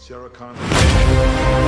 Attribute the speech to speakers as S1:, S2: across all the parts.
S1: Sarah Connor.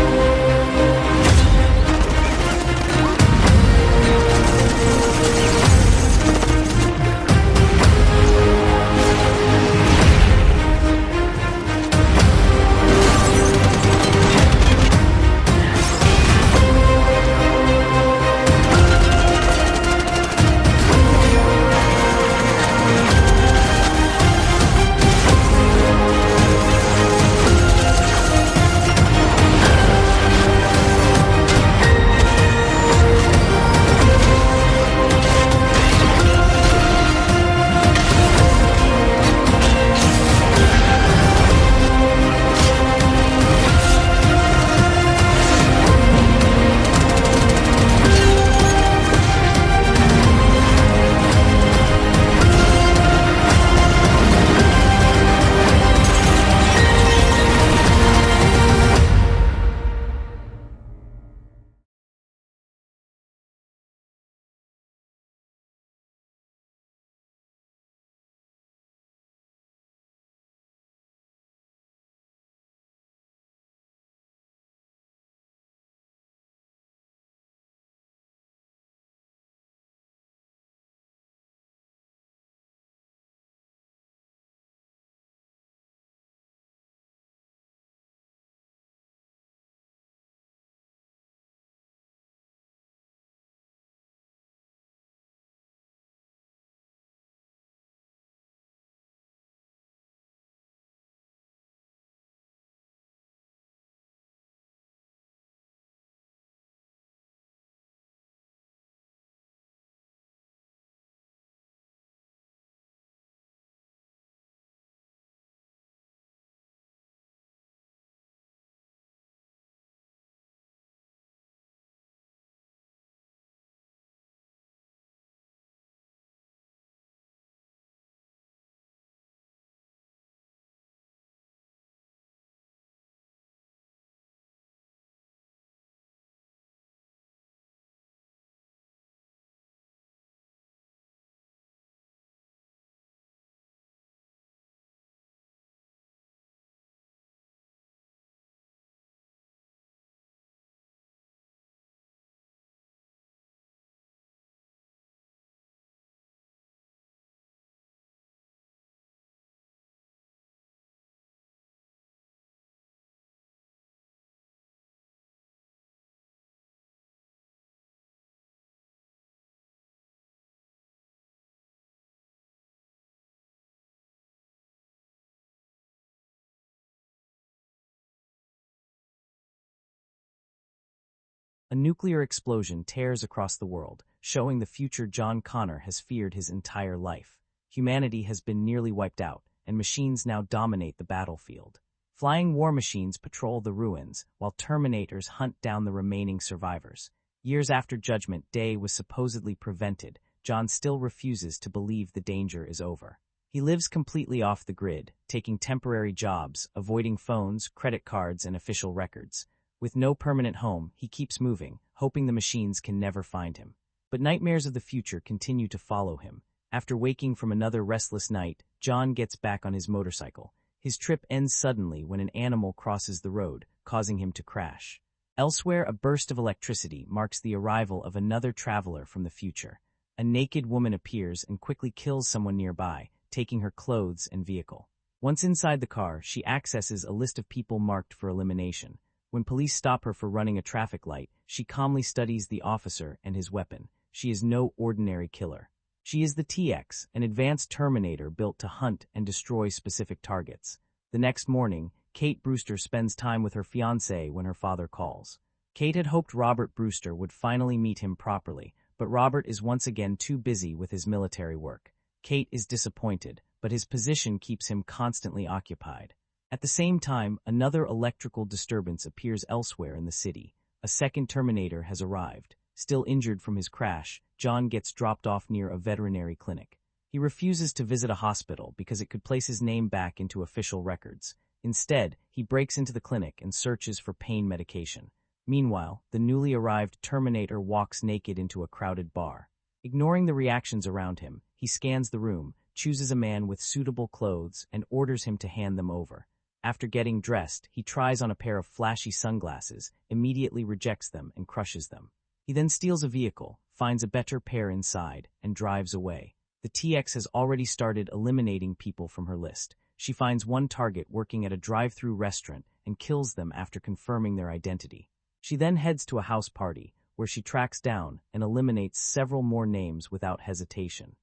S2: A nuclear explosion tears across the world, showing the future John Connor has feared his entire life. Humanity has been nearly wiped out, and machines now dominate the battlefield. Flying war machines patrol the ruins, while Terminators hunt down the remaining survivors. Years after Judgment Day was supposedly prevented, John still refuses to believe the danger is over. He lives completely off the grid, taking temporary jobs, avoiding phones, credit cards, and official records. With no permanent home, he keeps moving, hoping the machines can never find him. But nightmares of the future continue to follow him. After waking from another restless night, John gets back on his motorcycle. His trip ends suddenly when an animal crosses the road, causing him to crash. Elsewhere, a burst of electricity marks the arrival of another traveler from the future. A naked woman appears and quickly kills someone nearby, taking her clothes and vehicle. Once inside the car, she accesses a list of people marked for elimination. When police stop her for running a traffic light, she calmly studies the officer and his weapon. She is no ordinary killer. She is the TX, an advanced Terminator built to hunt and destroy specific targets. The next morning, Kate Brewster spends time with her fiancé when her father calls. Kate had hoped Robert Brewster would finally meet him properly, but Robert is once again too busy with his military work. Kate is disappointed, but his position keeps him constantly occupied. At the same time, another electrical disturbance appears elsewhere in the city. A second Terminator has arrived. Still injured from his crash, John gets dropped off near a veterinary clinic. He refuses to visit a hospital because it could place his name back into official records. Instead, he breaks into the clinic and searches for pain medication. Meanwhile, the newly arrived Terminator walks naked into a crowded bar. Ignoring the reactions around him, he scans the room, chooses a man with suitable clothes, and orders him to hand them over. After getting dressed, he tries on a pair of flashy sunglasses, immediately rejects them and crushes them. He then steals a vehicle, finds a better pair inside, and drives away. The TX has already started eliminating people from her list. She finds one target working at a drive-through restaurant and kills them after confirming their identity. She then heads to a house party, where she tracks down and eliminates several more names without hesitation.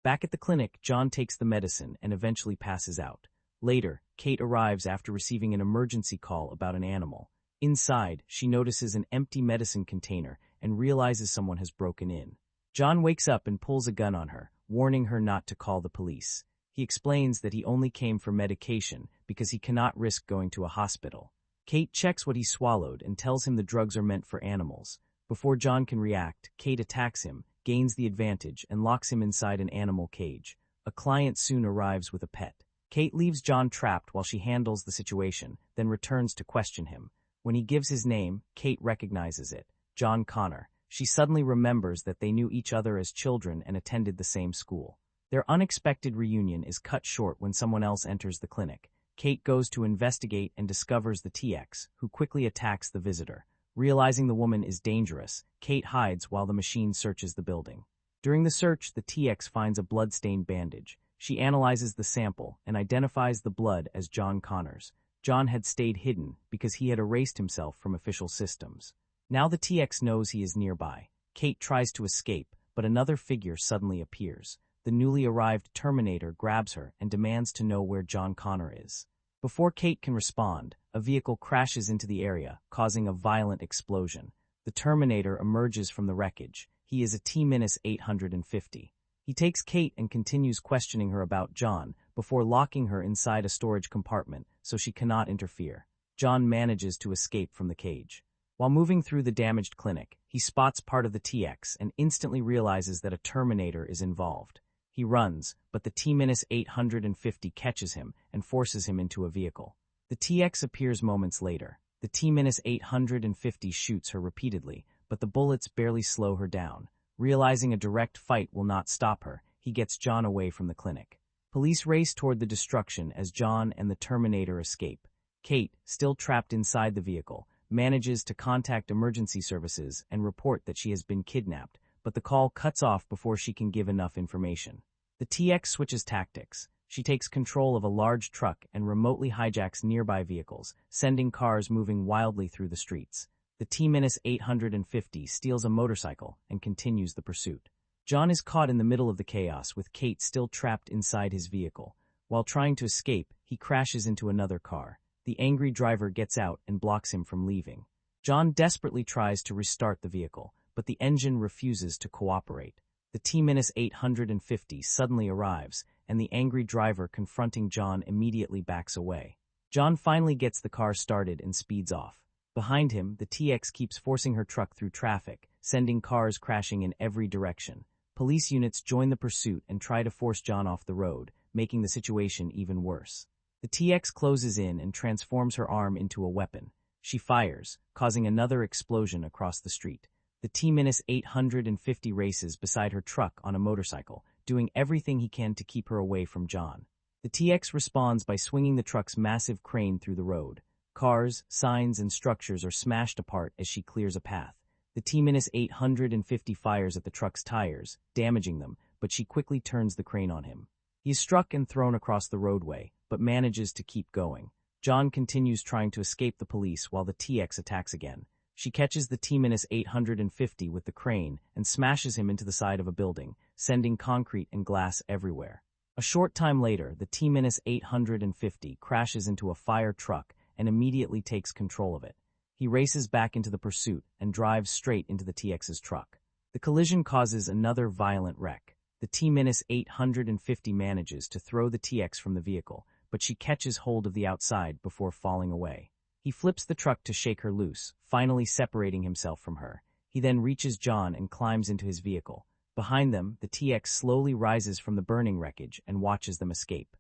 S2: Back at the clinic, John takes the medicine and eventually passes out. Later, Kate arrives after receiving an emergency call about an animal. Inside, she notices an empty medicine container and realizes someone has broken in. John wakes up and pulls a gun on her, warning her not to call the police. He explains that he only came for medication because he cannot risk going to a hospital. Kate checks what he swallowed and tells him the drugs are meant for animals. Before John can react, Kate attacks him, gains the advantage, and locks him inside an animal cage. A client soon arrives with a pet. Kate leaves John trapped while she handles the situation, then returns to question him. When he gives his name, Kate recognizes it, John Connor. She suddenly remembers that they knew each other as children and attended the same school. Their unexpected reunion is cut short when someone else enters the clinic. Kate goes to investigate and discovers the TX, who quickly attacks the visitor. Realizing the woman is dangerous, Kate hides while the machine searches the building. During the search, the TX finds a blood-stained bandage. She analyzes the sample and identifies the blood as John Connor's. John had stayed hidden because he had erased himself from official systems. Now the TX knows he is nearby. Kate tries to escape, but another figure suddenly appears. The newly arrived Terminator grabs her and demands to know where John Connor is. Before Kate can respond, a vehicle crashes into the area, causing a violent explosion. The Terminator emerges from the wreckage. He is a T-850. He takes Kate and continues questioning her about John, before locking her inside a storage compartment so she cannot interfere. John manages to escape from the cage. While moving through the damaged clinic, he spots part of the TX and instantly realizes that a Terminator is involved. He runs, but the T-850 catches him and forces him into a vehicle. The TX appears moments later. The T-850 shoots her repeatedly, but the bullets barely slow her down. Realizing a direct fight will not stop her, he gets John away from the clinic. Police race toward the destruction as John and the Terminator escape. Kate, still trapped inside the vehicle, manages to contact emergency services and report that she has been kidnapped, but the call cuts off before she can give enough information. The TX switches tactics. She takes control of a large truck and remotely hijacks nearby vehicles, sending cars moving wildly through the streets. The T-850 steals a motorcycle and continues the pursuit. John is caught in the middle of the chaos with Kate still trapped inside his vehicle. While trying to escape, he crashes into another car. The angry driver gets out and blocks him from leaving. John desperately tries to restart the vehicle, but the engine refuses to cooperate. The T-850 suddenly arrives, and the angry driver confronting John immediately backs away. John finally gets the car started and speeds off. Behind him, the TX keeps forcing her truck through traffic, sending cars crashing in every direction. Police units join the pursuit and try to force John off the road, making the situation even worse. The TX closes in and transforms her arm into a weapon. She fires, causing another explosion across the street. The T-850 races beside her truck on a motorcycle, doing everything he can to keep her away from John. The TX responds by swinging the truck's massive crane through the road. Cars, signs, and structures are smashed apart as she clears a path. The T-850 fires at the truck's tires, damaging them, but she quickly turns the crane on him. He is struck and thrown across the roadway, but manages to keep going. John continues trying to escape the police while the TX attacks again. She catches the T-850 with the crane and smashes him into the side of a building, sending concrete and glass everywhere. A short time later, the T-850 crashes into a fire truck and immediately takes control of it. He races back into the pursuit and drives straight into the TX's truck. The collision causes another violent wreck. The T-850 manages to throw the TX from the vehicle, but she catches hold of the outside before falling away. He flips the truck to shake her loose, finally separating himself from her. He then reaches John and climbs into his vehicle. Behind them, the TX slowly rises from the burning wreckage and watches them escape.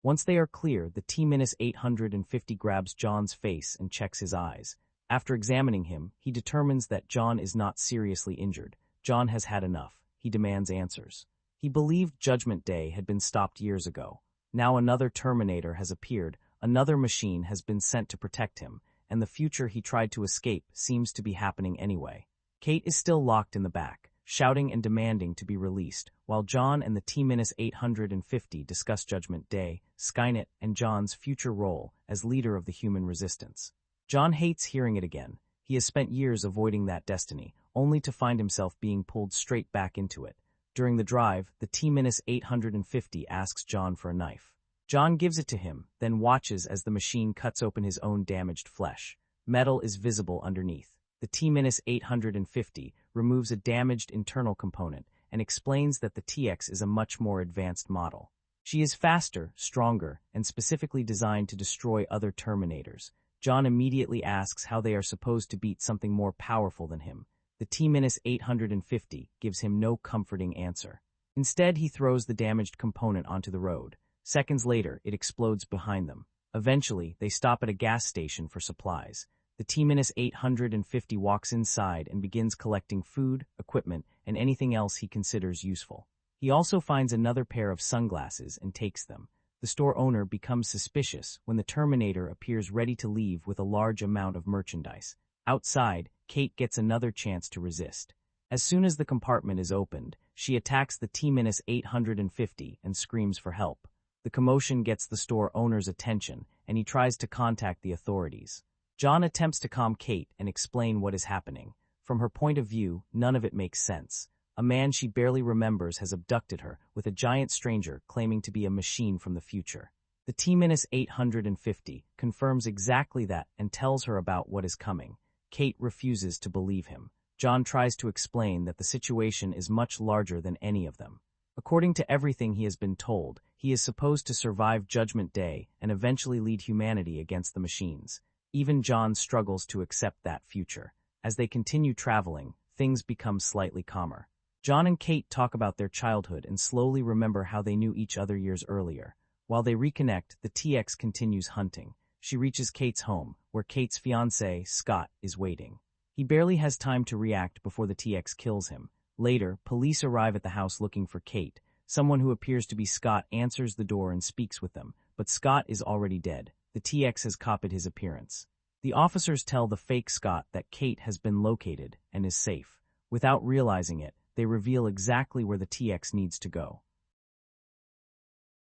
S2: Once they are clear, the T-850 grabs John's face and checks his eyes. After examining him, he determines that John is not seriously injured. John has had enough. He demands answers. He believed Judgment Day had been stopped years ago. Now another Terminator has appeared, another machine has been sent to protect him, and the future he tried to escape seems to be happening anyway. Kate is still locked in the back, shouting and demanding to be released, while John and the T-850 discuss Judgment Day, Skynet, and John's future role as leader of the human resistance. John hates hearing it again. He has spent years avoiding that destiny, only to find himself being pulled straight back into it. During the drive, the T-850 asks John for a knife. John gives it to him, then watches as the machine cuts open his own damaged flesh. Metal is visible underneath. The T-850 removes a damaged internal component and explains that the TX is a much more advanced model. She is faster, stronger, and specifically designed to destroy other Terminators. John immediately asks how they are supposed to beat something more powerful than him. The T-850 gives him no comforting answer. Instead, he throws the damaged component onto the road. Seconds later, it explodes behind them. Eventually, they stop at a gas station for supplies. The T-850 walks inside and begins collecting food, equipment, and anything else he considers useful. He also finds another pair of sunglasses and takes them. The store owner becomes suspicious when the Terminator appears ready to leave with a large amount of merchandise. Outside, Kate gets another chance to resist. As soon as the compartment is opened, she attacks the T-850 and screams for help. The commotion gets the store owner's attention, and he tries to contact the authorities. John attempts to calm Kate and explain what is happening. From her point of view, none of it makes sense. A man she barely remembers has abducted her, with a giant stranger claiming to be a machine from the future. The T-850 confirms exactly that and tells her about what is coming. Kate refuses to believe him. John tries to explain that the situation is much larger than any of them. According to everything he has been told, he is supposed to survive Judgment Day and eventually lead humanity against the machines. Even John struggles to accept that future. As they continue traveling, things become slightly calmer. John and Kate talk about their childhood and slowly remember how they knew each other years earlier. While they reconnect, the TX continues hunting. She reaches Kate's home, where Kate's fiancé, Scott, is waiting. He barely has time to react before the TX kills him. Later, police arrive at the house looking for Kate. Someone who appears to be Scott answers the door and speaks with them, but Scott is already dead. The TX has copied his appearance. The officers tell the fake Scott that Kate has been located and is safe. Without realizing it, they reveal exactly where the TX needs to go.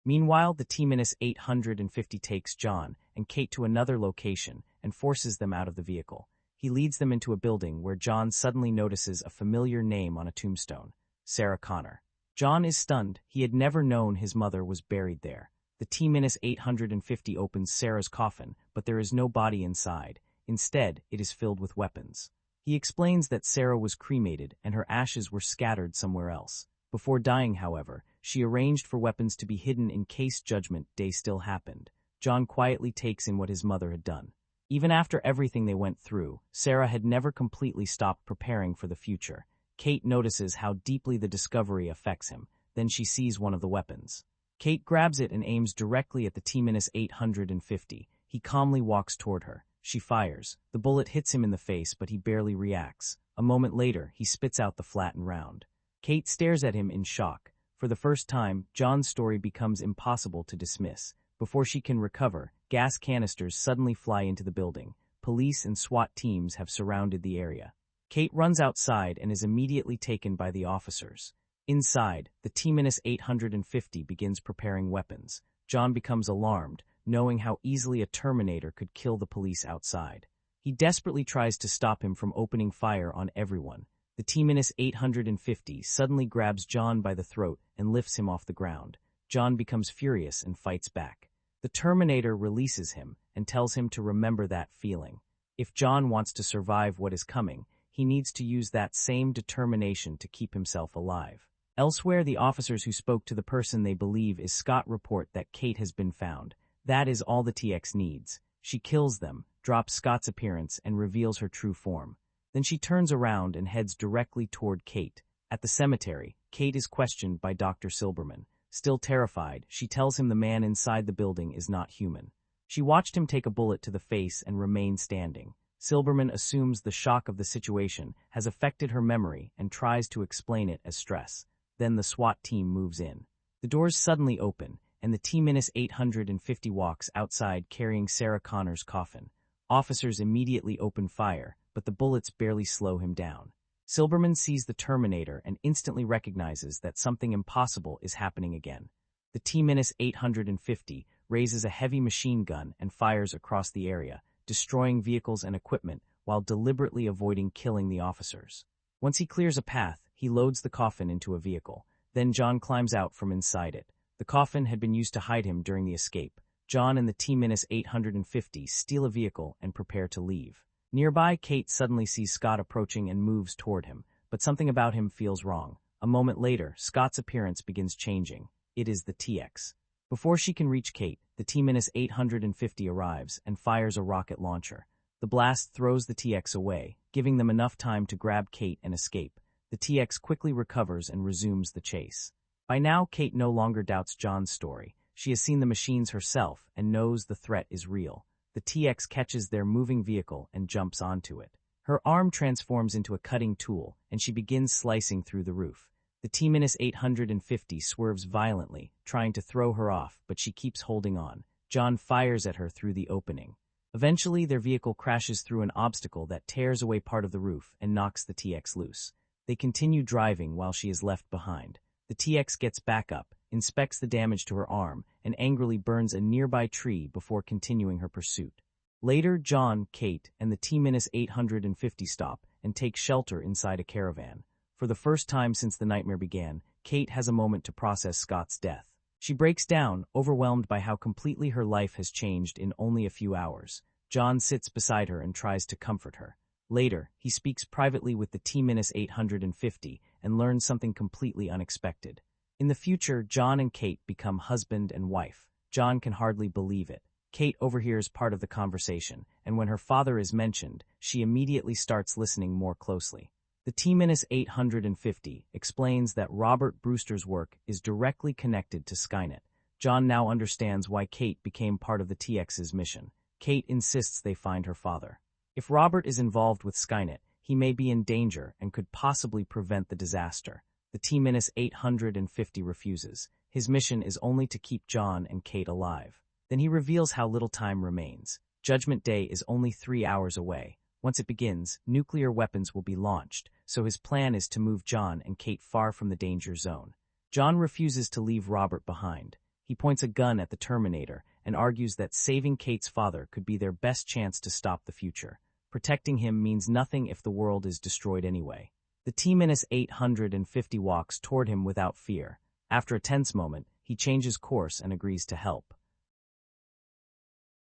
S2: Meanwhile, the T-850 takes John and Kate to another location and forces them out of the vehicle. He leads them into a building where John suddenly notices a familiar name on a tombstone, Sarah Connor. John is stunned. He had never known his mother was buried there. The T-850 opens Sarah's coffin, but there is no body inside. Instead, it is filled with weapons. He explains that Sarah was cremated and her ashes were scattered somewhere else. Before dying, however, she arranged for weapons to be hidden in case Judgment Day still happened. John quietly takes in what his mother had done. Even after everything they went through, Sarah had never completely stopped preparing for the future. Kate notices how deeply the discovery affects him. Then she sees one of the weapons. Kate grabs it and aims directly at the T-850. He calmly walks toward her. She fires. The bullet hits him in the face, but he barely reacts. A moment later, he spits out the flattened round. Kate stares at him in shock. For the first time, John's story becomes impossible to dismiss. Before she can recover, gas canisters suddenly fly into the building. Police and SWAT teams have surrounded the area. Kate runs outside and is immediately taken by the officers. Inside, the T-850 begins preparing weapons. John becomes alarmed, knowing how easily a Terminator could kill the police outside. He desperately tries to stop him from opening fire on everyone. The T-850 suddenly grabs John by the throat and lifts him off the ground. John becomes furious and fights back. The Terminator releases him and tells him to remember that feeling. If John wants to survive what is coming, he needs to use that same determination to keep himself alive. Elsewhere, the officers who spoke to the person they believe is Scott report that Kate has been found. That is all the TX needs. She kills them, drops Scott's appearance, and reveals her true form. Then she turns around and heads directly toward Kate. At the cemetery, Kate is questioned by Dr. Silberman. Still terrified, she tells him the man inside the building is not human. She watched him take a bullet to the face and remain standing. Silberman assumes the shock of the situation has affected her memory and tries to explain it as stress. Then the SWAT team moves in. The doors suddenly open, and the T-850 walks outside carrying Sarah Connor's coffin. Officers immediately open fire, but the bullets barely slow him down. Silberman sees the Terminator and instantly recognizes that something impossible is happening again. The T-850 raises a heavy machine gun and fires across the area, destroying vehicles and equipment while deliberately avoiding killing the officers. Once he clears a path, he loads the coffin into a vehicle. Then John climbs out from inside it. The coffin had been used to hide him during the escape. John and the T-850 steal a vehicle and prepare to leave. Nearby, Kate suddenly sees Scott approaching and moves toward him, but something about him feels wrong. A moment later, Scott's appearance begins changing. It is the TX. Before she can reach Kate, the T-850 arrives and fires a rocket launcher. The blast throws the TX away, giving them enough time to grab Kate and escape. The TX quickly recovers and resumes the chase. By now, Kate no longer doubts John's story. She has seen the machines herself and knows the threat is real. The TX catches their moving vehicle and jumps onto it. Her arm transforms into a cutting tool, and she begins slicing through the roof. The T-850 swerves violently, trying to throw her off, but she keeps holding on. John fires at her through the opening. Eventually, their vehicle crashes through an obstacle that tears away part of the roof and knocks the TX loose. They continue driving while she is left behind. The TX gets back up, inspects the damage to her arm, and angrily burns a nearby tree before continuing her pursuit. Later, John, Kate, and the T-850 stop and take shelter inside a caravan. For the first time since the nightmare began, Kate has a moment to process Scott's death. She breaks down, overwhelmed by how completely her life has changed in only a few hours. John sits beside her and tries to comfort her. Later, he speaks privately with the T-850 and learns something completely unexpected. In the future, John and Kate become husband and wife. John can hardly believe it. Kate overhears part of the conversation, and when her father is mentioned, she immediately starts listening more closely. The T-850 explains that Robert Brewster's work is directly connected to Skynet. John now understands why Kate became part of the TX's mission. Kate insists they find her father. If Robert is involved with Skynet, he may be in danger and could possibly prevent the disaster. The T-850 refuses. His mission is only to keep John and Kate alive. Then he reveals how little time remains. Judgment Day is only 3 hours away. Once it begins, nuclear weapons will be launched, so his plan is to move John and Kate far from the danger zone. John refuses to leave Robert behind. He points a gun at the Terminator and argues that saving Kate's father could be their best chance to stop the future. Protecting him means nothing if the world is destroyed anyway. The T-850 walks toward him without fear. After a tense moment, he changes course and agrees to help.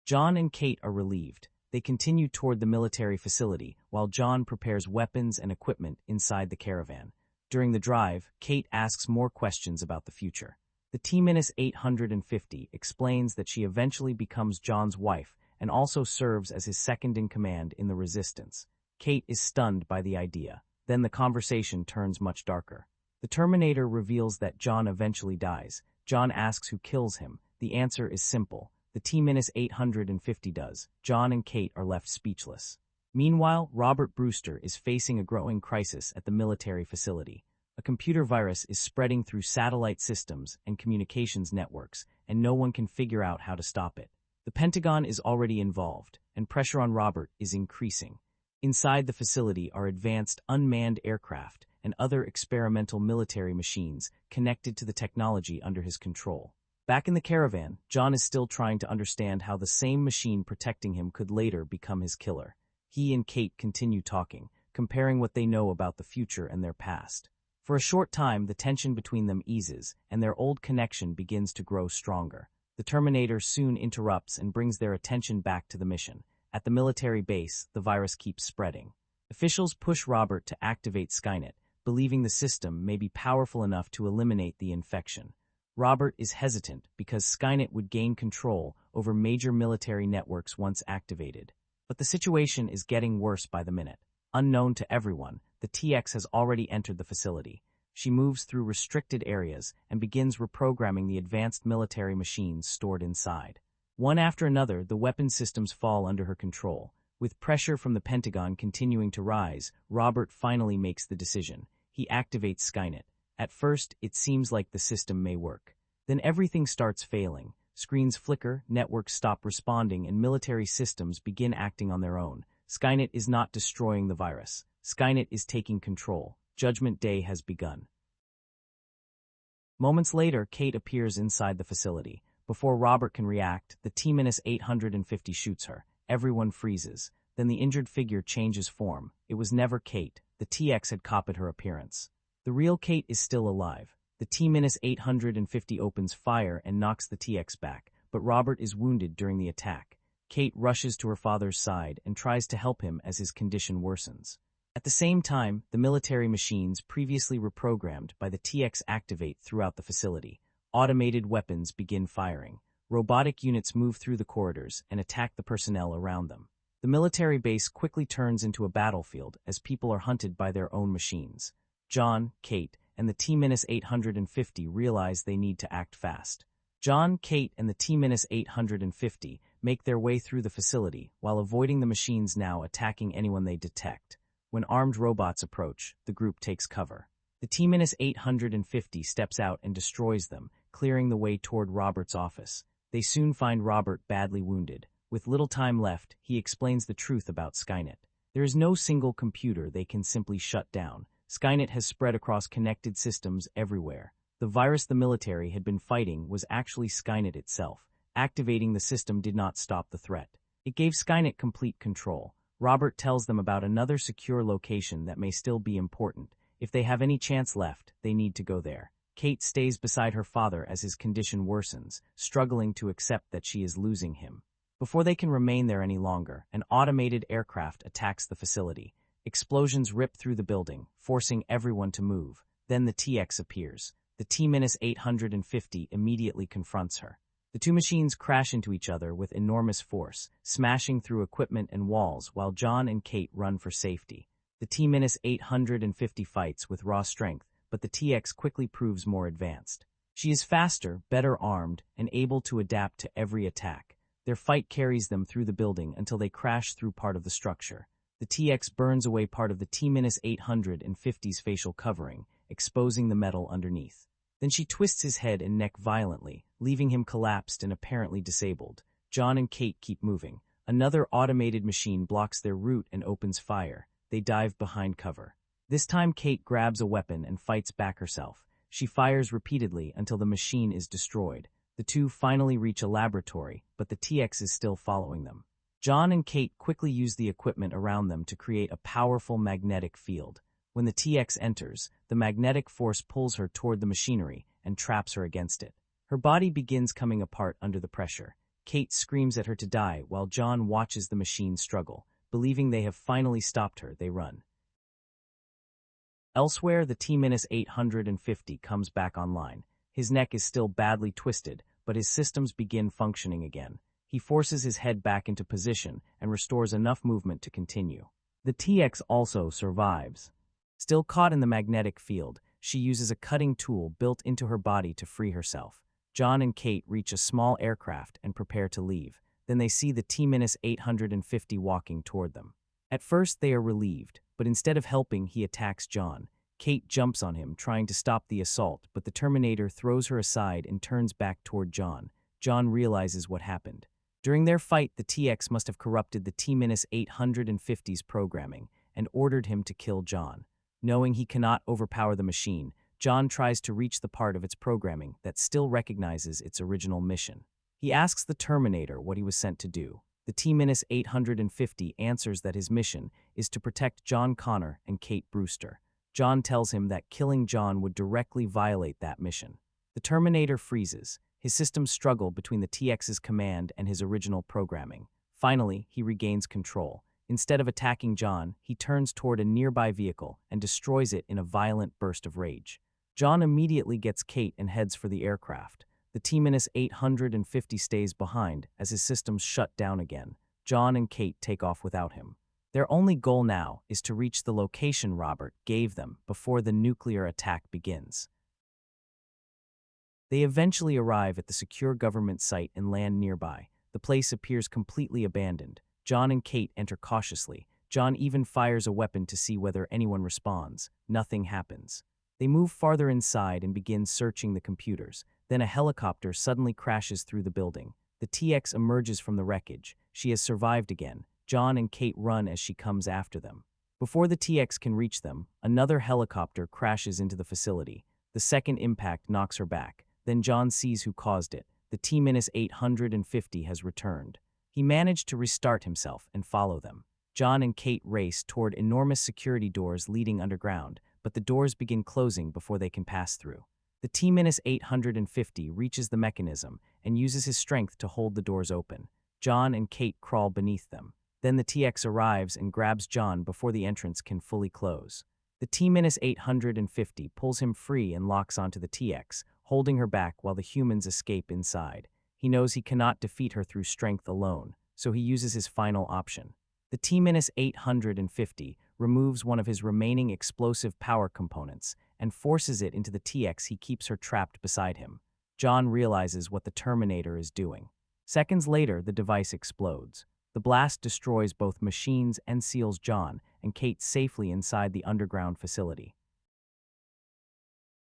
S2: John and Kate are relieved. They continue toward the military facility, while John prepares weapons and equipment inside the caravan. During the drive, Kate asks more questions about the future. The T-850 explains that she eventually becomes John's wife and also serves as his second-in-command in the Resistance. Kate is stunned by the idea. Then the conversation turns much darker. The Terminator reveals that John eventually dies. John asks who kills him. The answer is simple. The T-850 does. John and Kate are left speechless. Meanwhile, Robert Brewster is facing a growing crisis at the military facility. A computer virus is spreading through satellite systems and communications networks, and no one can figure out how to stop it. The Pentagon is already involved, and pressure on Robert is increasing. Inside the facility are advanced unmanned aircraft and other experimental military machines connected to the technology under his control. Back in the caravan, John is still trying to understand how the same machine protecting him could later become his killer. He and Kate continue talking, comparing what they know about the future and their past. For a short time, the tension between them eases, and their old connection begins to grow stronger. The Terminator soon interrupts and brings their attention back to the mission. At the military base, the virus keeps spreading. Officials push Robert to activate Skynet, believing the system may be powerful enough to eliminate the infection. Robert is hesitant because Skynet would gain control over major military networks once activated. But the situation is getting worse by the minute. Unknown to everyone, the TX has already entered the facility. She moves through restricted areas and begins reprogramming the advanced military machines stored inside. One after another, the weapon systems fall under her control. With pressure from the Pentagon continuing to rise, Robert finally makes the decision. He activates Skynet. At first, it seems like the system may work. Then everything starts failing. Screens flicker, networks stop responding, and military systems begin acting on their own. Skynet is not destroying the virus. Skynet is taking control. Judgment Day has begun. Moments later, Kate appears inside the facility. Before Robert can react, the T-850 shoots her. Everyone freezes. Then the injured figure changes form. It was never Kate. The TX had copied her appearance. The real Kate is still alive. The T-850 opens fire and knocks the TX back, but Robert is wounded during the attack. Kate rushes to her father's side and tries to help him as his condition worsens. At the same time, the military machines previously reprogrammed by the TX activate throughout the facility. Automated weapons begin firing. Robotic units move through the corridors and attack the personnel around them. The military base quickly turns into a battlefield as people are hunted by their own machines. John, Kate, and the T-850 realize they need to act fast. John, Kate, and the T-850 make their way through the facility while avoiding the machines now attacking anyone they detect. When armed robots approach, the group takes cover. The T-850 steps out and destroys them, clearing the way toward Robert's office. They soon find Robert badly wounded. With little time left, he explains the truth about Skynet. There is no single computer they can simply shut down. Skynet has spread across connected systems everywhere. The virus the military had been fighting was actually Skynet itself. Activating the system did not stop the threat. It gave Skynet complete control. Robert tells them about another secure location that may still be important. If they have any chance left, they need to go there. Kate stays beside her father as his condition worsens, struggling to accept that she is losing him. Before they can remain there any longer, an automated aircraft attacks the facility. Explosions rip through the building, forcing everyone to move. Then the TX appears. The T-850 immediately confronts her. The two machines crash into each other with enormous force, smashing through equipment and walls while John and Kate run for safety. The T-850 fights with raw strength, but the TX quickly proves more advanced. She is faster, better armed, and able to adapt to every attack. Their fight carries them through the building until they crash through part of the structure. The TX burns away part of the T-850's facial covering, exposing the metal underneath. Then she twists his head and neck violently, leaving him collapsed and apparently disabled. John and Kate keep moving. Another automated machine blocks their route and opens fire. They dive behind cover. This time Kate grabs a weapon and fights back herself. She fires repeatedly until the machine is destroyed. The two finally reach a laboratory, but the TX is still following them. John and Kate quickly use the equipment around them to create a powerful magnetic field. When the TX enters, the magnetic force pulls her toward the machinery and traps her against it. Her body begins coming apart under the pressure. Kate screams at her to die while John watches the machine struggle. Believing they have finally stopped her, they run. Elsewhere, the T-850 comes back online. His neck is still badly twisted, but his systems begin functioning again. He forces his head back into position and restores enough movement to continue. The TX also survives. Still caught in the magnetic field, she uses a cutting tool built into her body to free herself. John and Kate reach a small aircraft and prepare to leave. Then they see the T-850 walking toward them. At first they are relieved, but instead of helping, he attacks John. Kate jumps on him, trying to stop the assault, but the Terminator throws her aside and turns back toward John. John realizes what happened. During their fight, the TX must have corrupted the T-850's programming and ordered him to kill John. Knowing he cannot overpower the machine, John tries to reach the part of its programming that still recognizes its original mission. He asks the Terminator what he was sent to do. The T-850 answers that his mission is to protect John Connor and Kate Brewster. John tells him that killing John would directly violate that mission. The Terminator freezes. His systems struggle between the TX's command and his original programming. Finally, he regains control. Instead of attacking John, he turns toward a nearby vehicle and destroys it in a violent burst of rage. John immediately gets Kate and heads for the aircraft. The T-850 stays behind as his systems shut down again. John and Kate take off without him. Their only goal now is to reach the location Robert gave them before the nuclear attack begins. They eventually arrive at the secure government site and land nearby. The place appears completely abandoned. John and Kate enter cautiously. John even fires a weapon to see whether anyone responds. Nothing happens. They move farther inside and begin searching the computers. Then a helicopter suddenly crashes through the building. The TX emerges from the wreckage. She has survived again. John and Kate run as she comes after them. Before the TX can reach them, another helicopter crashes into the facility. The second impact knocks her back. Then John sees who caused it. The T-850 has returned. He managed to restart himself and follow them. John and Kate race toward enormous security doors leading underground, but the doors begin closing before they can pass through. The T-850 reaches the mechanism and uses his strength to hold the doors open. John and Kate crawl beneath them. Then the TX arrives and grabs John before the entrance can fully close. The T-850 pulls him free and locks onto the TX, holding her back while the humans escape inside. He knows he cannot defeat her through strength alone, so he uses his final option. The T-850 removes one of his remaining explosive power components and forces it into the TX. He keeps her trapped beside him. John realizes what the Terminator is doing. Seconds later, the device explodes. The blast destroys both machines and seals John and Kate safely inside the underground facility.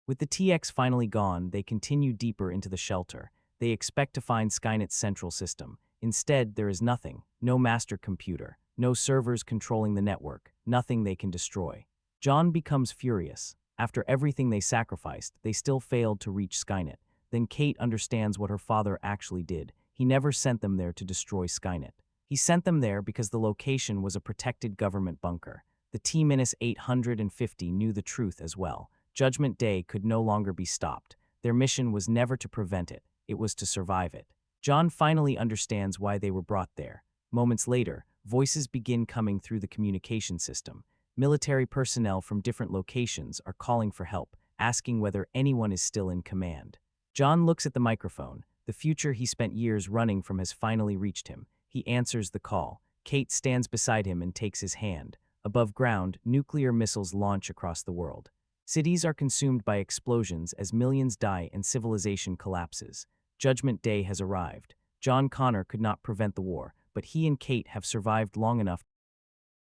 S2: With the TX finally gone, they continue deeper into the shelter. They expect to find Skynet's central system. Instead, there is nothing. No master computer. No servers controlling the network. Nothing they can destroy. John becomes furious. After everything they sacrificed, they still failed to reach Skynet. Then Kate understands what her father actually did. He never sent them there to destroy Skynet. He sent them there because the location was a protected government bunker. The T-850 knew the truth as well. Judgment Day could no longer be stopped. Their mission was never to prevent it. It was to survive it. John finally understands why they were brought there. Moments later, voices begin coming through the communication system. Military personnel from different locations are calling for help, asking whether anyone is still in command. John looks at the microphone. The future he spent years running from has finally reached him. He answers the call. Kate stands beside him and takes his hand. Above ground, nuclear missiles launch across the world. Cities are consumed by explosions as millions die and civilization collapses. Judgment Day has arrived. John Connor could not prevent the war, but he and Kate have survived long enough.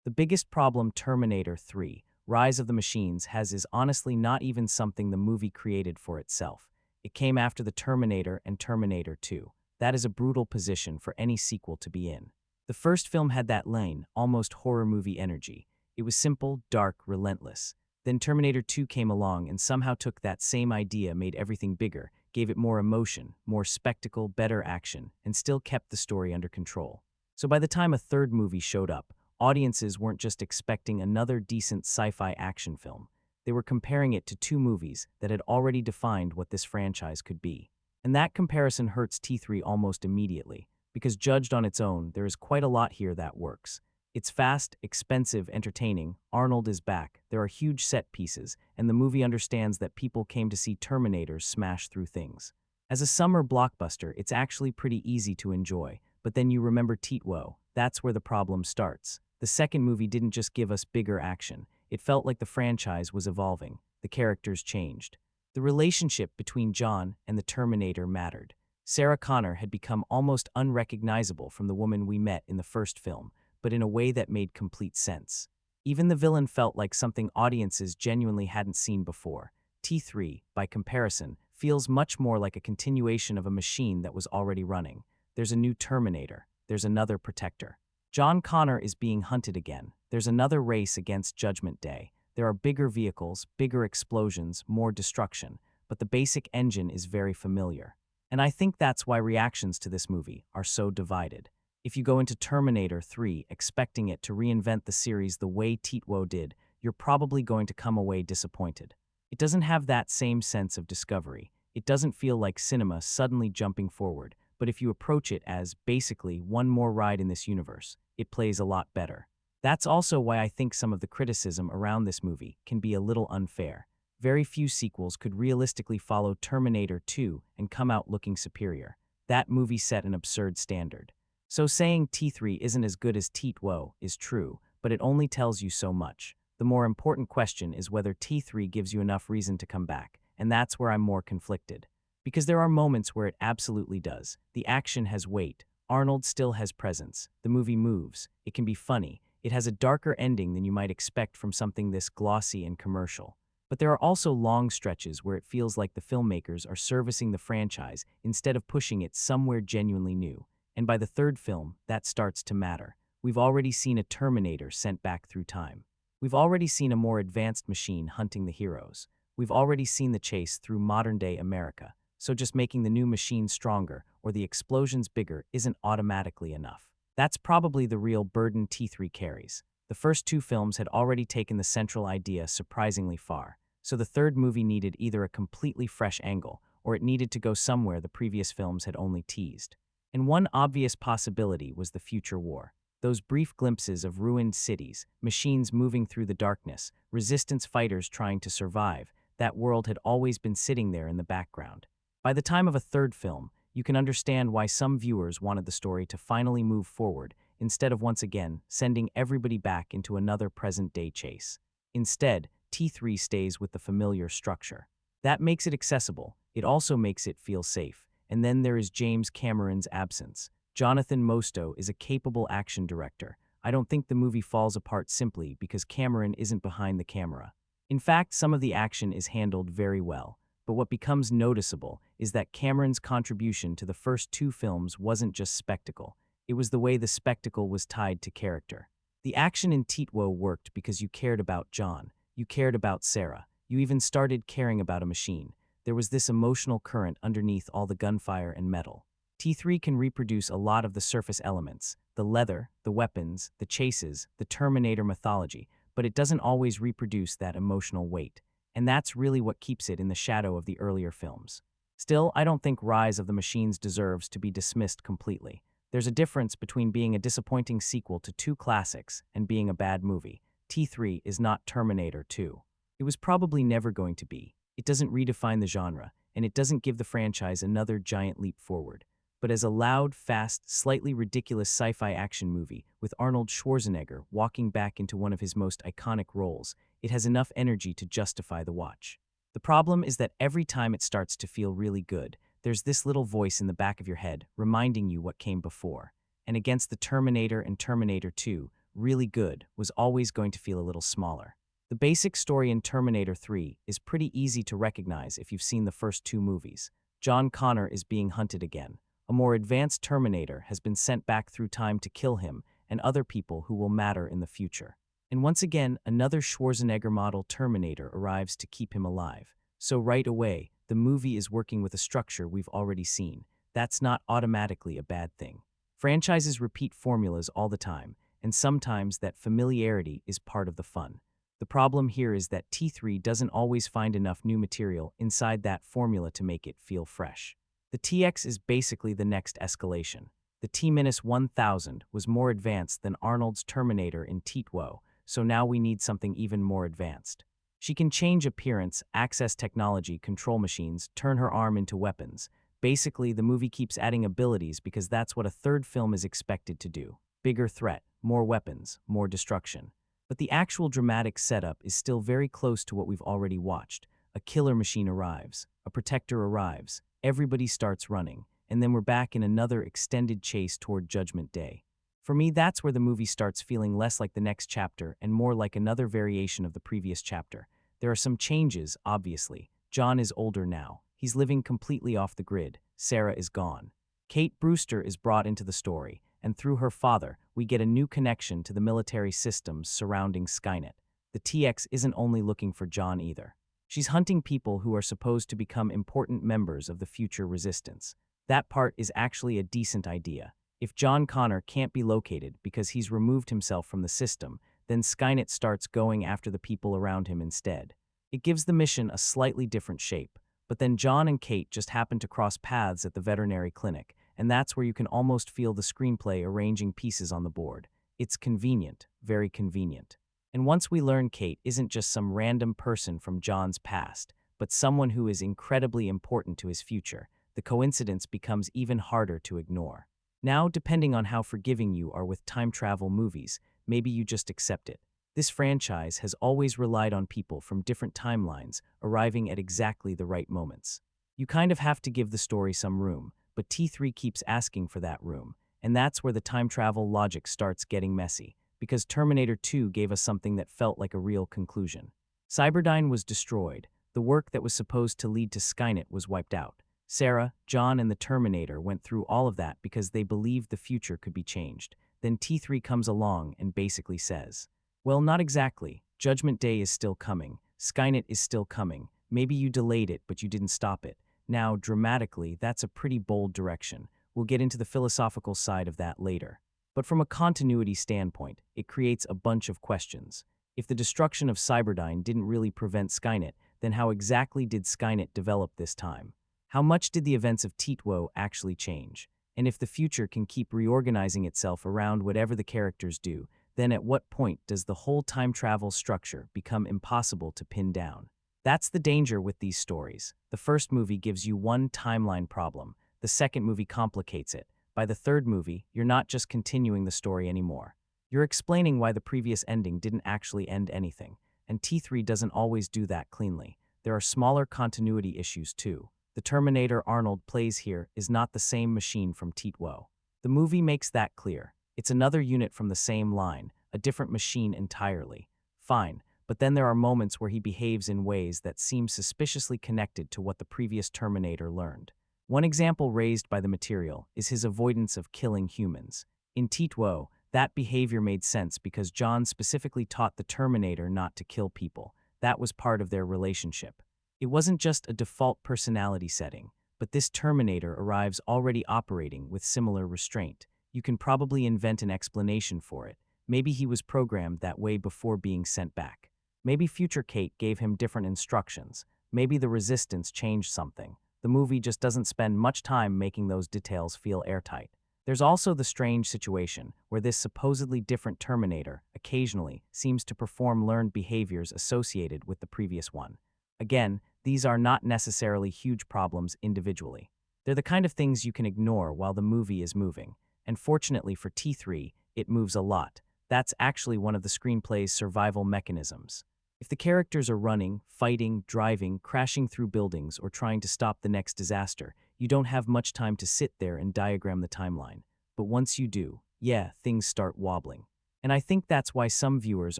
S2: The biggest problem Terminator 3, Rise of the Machines, has is honestly not even something the movie created for itself. It came after the Terminator and Terminator 2. That is a brutal position for any sequel to be in. The first film had that lean, almost horror movie energy. It was simple, dark, relentless. Then Terminator 2 came along and somehow took that same idea, made everything bigger, gave it more emotion, more spectacle, better action, and still kept the story under control. So by the time a third movie showed up, audiences weren't just expecting another decent sci-fi action film. They were comparing it to two movies that had already defined what this franchise could be. And that comparison hurts T3 almost immediately, because judged on its own, there is quite a lot here that works. It's fast, expensive, entertaining. Arnold is back. There are huge set pieces, and the movie understands that people came to see Terminators smash through things. As a summer blockbuster, it's actually pretty easy to enjoy, but then you remember T2. That's where the problem starts. The second movie didn't just give us bigger action. It felt like the franchise was evolving. The characters changed. The relationship between John and the Terminator mattered. Sarah Connor had become almost unrecognizable from the woman we met in the first film, but in a way that made complete sense. Even the villain felt like something audiences genuinely hadn't seen before. T3, by comparison, feels much more like a continuation of a machine that was already running. There's a new Terminator. There's another Protector. John Connor is being hunted again. There's another race against Judgment Day. There are bigger vehicles, bigger explosions, more destruction, but the basic engine is very familiar. And I think that's why reactions to this movie are so divided. If you go into Terminator 3 expecting it to reinvent the series the way T2 did, you're probably going to come away disappointed. It doesn't have that same sense of discovery. It doesn't feel like cinema suddenly jumping forward, but if you approach it as basically one more ride in this universe, it plays a lot better. That's also why I think some of the criticism around this movie can be a little unfair. Very few sequels could realistically follow Terminator 2 and come out looking superior. That movie set an absurd standard. So saying T3 isn't as good as T2 is true, but it only tells you so much. The more important question is whether T3 gives you enough reason to come back, and that's where I'm more conflicted. Because there are moments where it absolutely does. The action has weight. Arnold still has presence. The movie moves. It can be funny. It has a darker ending than you might expect from something this glossy and commercial. But there are also long stretches where it feels like the filmmakers are servicing the franchise instead of pushing it somewhere genuinely new. And by the third film, that starts to matter. We've already seen a Terminator sent back through time. We've already seen a more advanced machine hunting the heroes. We've already seen the chase through modern-day America. So just making the new machine stronger or the explosions bigger isn't automatically enough. That's probably the real burden T3 carries. The first two films had already taken the central idea surprisingly far, so the third movie needed either a completely fresh angle or it needed to go somewhere the previous films had only teased. And one obvious possibility was the future war. Those brief glimpses of ruined cities, machines moving through the darkness, resistance fighters trying to survive, that world had always been sitting there in the background. By the time of a third film, you can understand why some viewers wanted the story to finally move forward instead of once again sending everybody back into another present-day chase. Instead, T3 stays with the familiar structure. That makes it accessible. It also makes it feel safe. And then there is James Cameron's absence. Jonathan Mostow is a capable action director. I don't think the movie falls apart simply because Cameron isn't behind the camera. In fact, some of the action is handled very well. But what becomes noticeable is that Cameron's contribution to the first two films wasn't just spectacle. It was the way the spectacle was tied to character. The action in Titwo worked because you cared about John. You cared about Sarah. You even started caring about a machine. There was this emotional current underneath all the gunfire and metal. T3 can reproduce a lot of the surface elements, the leather, the weapons, the chases, the Terminator mythology, but it doesn't always reproduce that emotional weight. And that's really what keeps it in the shadow of the earlier films. Still, I don't think Rise of the Machines deserves to be dismissed completely. There's a difference between being a disappointing sequel to two classics and being a bad movie. T3 is not Terminator 2. It was probably never going to be. It doesn't redefine the genre, and it doesn't give the franchise another giant leap forward. But as a loud, fast, slightly ridiculous sci-fi action movie with Arnold Schwarzenegger walking back into one of his most iconic roles, it has enough energy to justify the watch. The problem is that every time it starts to feel really good, there's this little voice in the back of your head reminding you what came before. And against the Terminator and Terminator 2, really good was always going to feel a little smaller. The basic story in Terminator 3 is pretty easy to recognize if you've seen the first two movies. John Connor is being hunted again. A more advanced Terminator has been sent back through time to kill him and other people who will matter in the future. And once again, another Schwarzenegger model Terminator arrives to keep him alive. So right away, the movie is working with a structure we've already seen. That's not automatically a bad thing. Franchises repeat formulas all the time, and sometimes that familiarity is part of the fun. The problem here is that T3 doesn't always find enough new material inside that formula to make it feel fresh. The TX is basically the next escalation. The T-1000 was more advanced than Arnold's Terminator in Titwo, so now we need something even more advanced. She can change appearance, access technology, control machines, turn her arm into weapons. Basically, the movie keeps adding abilities because that's what a third film is expected to do. Bigger threat, more weapons, more destruction. But the actual dramatic setup is still very close to what we've already watched. A killer machine arrives, a protector arrives, everybody starts running, and then we're back in another extended chase toward Judgment Day. For me, that's where the movie starts feeling less like the next chapter and more like another variation of the previous chapter. There are some changes, obviously. John is older now. He's living completely off the grid. Sarah is gone. Kate Brewster is brought into the story, and through her father, we get a new connection to the military systems surrounding Skynet. The TX isn't only looking for John either. She's hunting people who are supposed to become important members of the future resistance. That part is actually a decent idea. If John Connor can't be located because he's removed himself from the system, then Skynet starts going after the people around him instead. It gives the mission a slightly different shape, but then John and Kate just happen to cross paths at the veterinary clinic, and that's where you can almost feel the screenplay arranging pieces on the board. It's convenient, very convenient. And once we learn Kate isn't just some random person from John's past, but someone who is incredibly important to his future, the coincidence becomes even harder to ignore. Now, depending on how forgiving you are with time travel movies, maybe you just accept it. This franchise has always relied on people from different timelines arriving at exactly the right moments. You kind of have to give the story some room, but T3 keeps asking for that room, and that's where the time travel logic starts getting messy, because Terminator 2 gave us something that felt like a real conclusion. Cyberdyne was destroyed. The work that was supposed to lead to Skynet was wiped out. Sarah, John, and the Terminator went through all of that because they believed the future could be changed. Then T3 comes along and basically says, well, not exactly. Judgment Day is still coming. Skynet is still coming. Maybe you delayed it, but you didn't stop it. Now, dramatically, that's a pretty bold direction. We'll get into the philosophical side of that later. But from a continuity standpoint, it creates a bunch of questions. If the destruction of Cyberdyne didn't really prevent Skynet, then how exactly did Skynet develop this time? How much did the events of Titwo actually change? And if the future can keep reorganizing itself around whatever the characters do, then at what point does the whole time travel structure become impossible to pin down? That's the danger with these stories. The first movie gives you one timeline problem. The second movie complicates it. By the third movie, you're not just continuing the story anymore. You're explaining why the previous ending didn't actually end anything. And T3 doesn't always do that cleanly. There are smaller continuity issues too. The Terminator Arnold plays here is not the same machine from Titwo. The movie makes that clear. It's another unit from the same line, a different machine entirely. Fine, but then there are moments where he behaves in ways that seem suspiciously connected to what the previous Terminator learned. One example raised by the material is his avoidance of killing humans. In Titwo, that behavior made sense because John specifically taught the Terminator not to kill people. That was part of their relationship. It wasn't just a default personality setting, but this Terminator arrives already operating with similar restraint. You can probably invent an explanation for it. Maybe he was programmed that way before being sent back. Maybe future Kate gave him different instructions. Maybe the Resistance changed something. The movie just doesn't spend much time making those details feel airtight. There's also the strange situation where this supposedly different Terminator occasionally seems to perform learned behaviors associated with the previous one. Again, these are not necessarily huge problems individually. They're the kind of things you can ignore while the movie is moving. And fortunately for T3, it moves a lot. That's actually one of the screenplay's survival mechanisms. If the characters are running, fighting, driving, crashing through buildings, or trying to stop the next disaster, you don't have much time to sit there and diagram the timeline. But once you do, yeah, things start wobbling. And I think that's why some viewers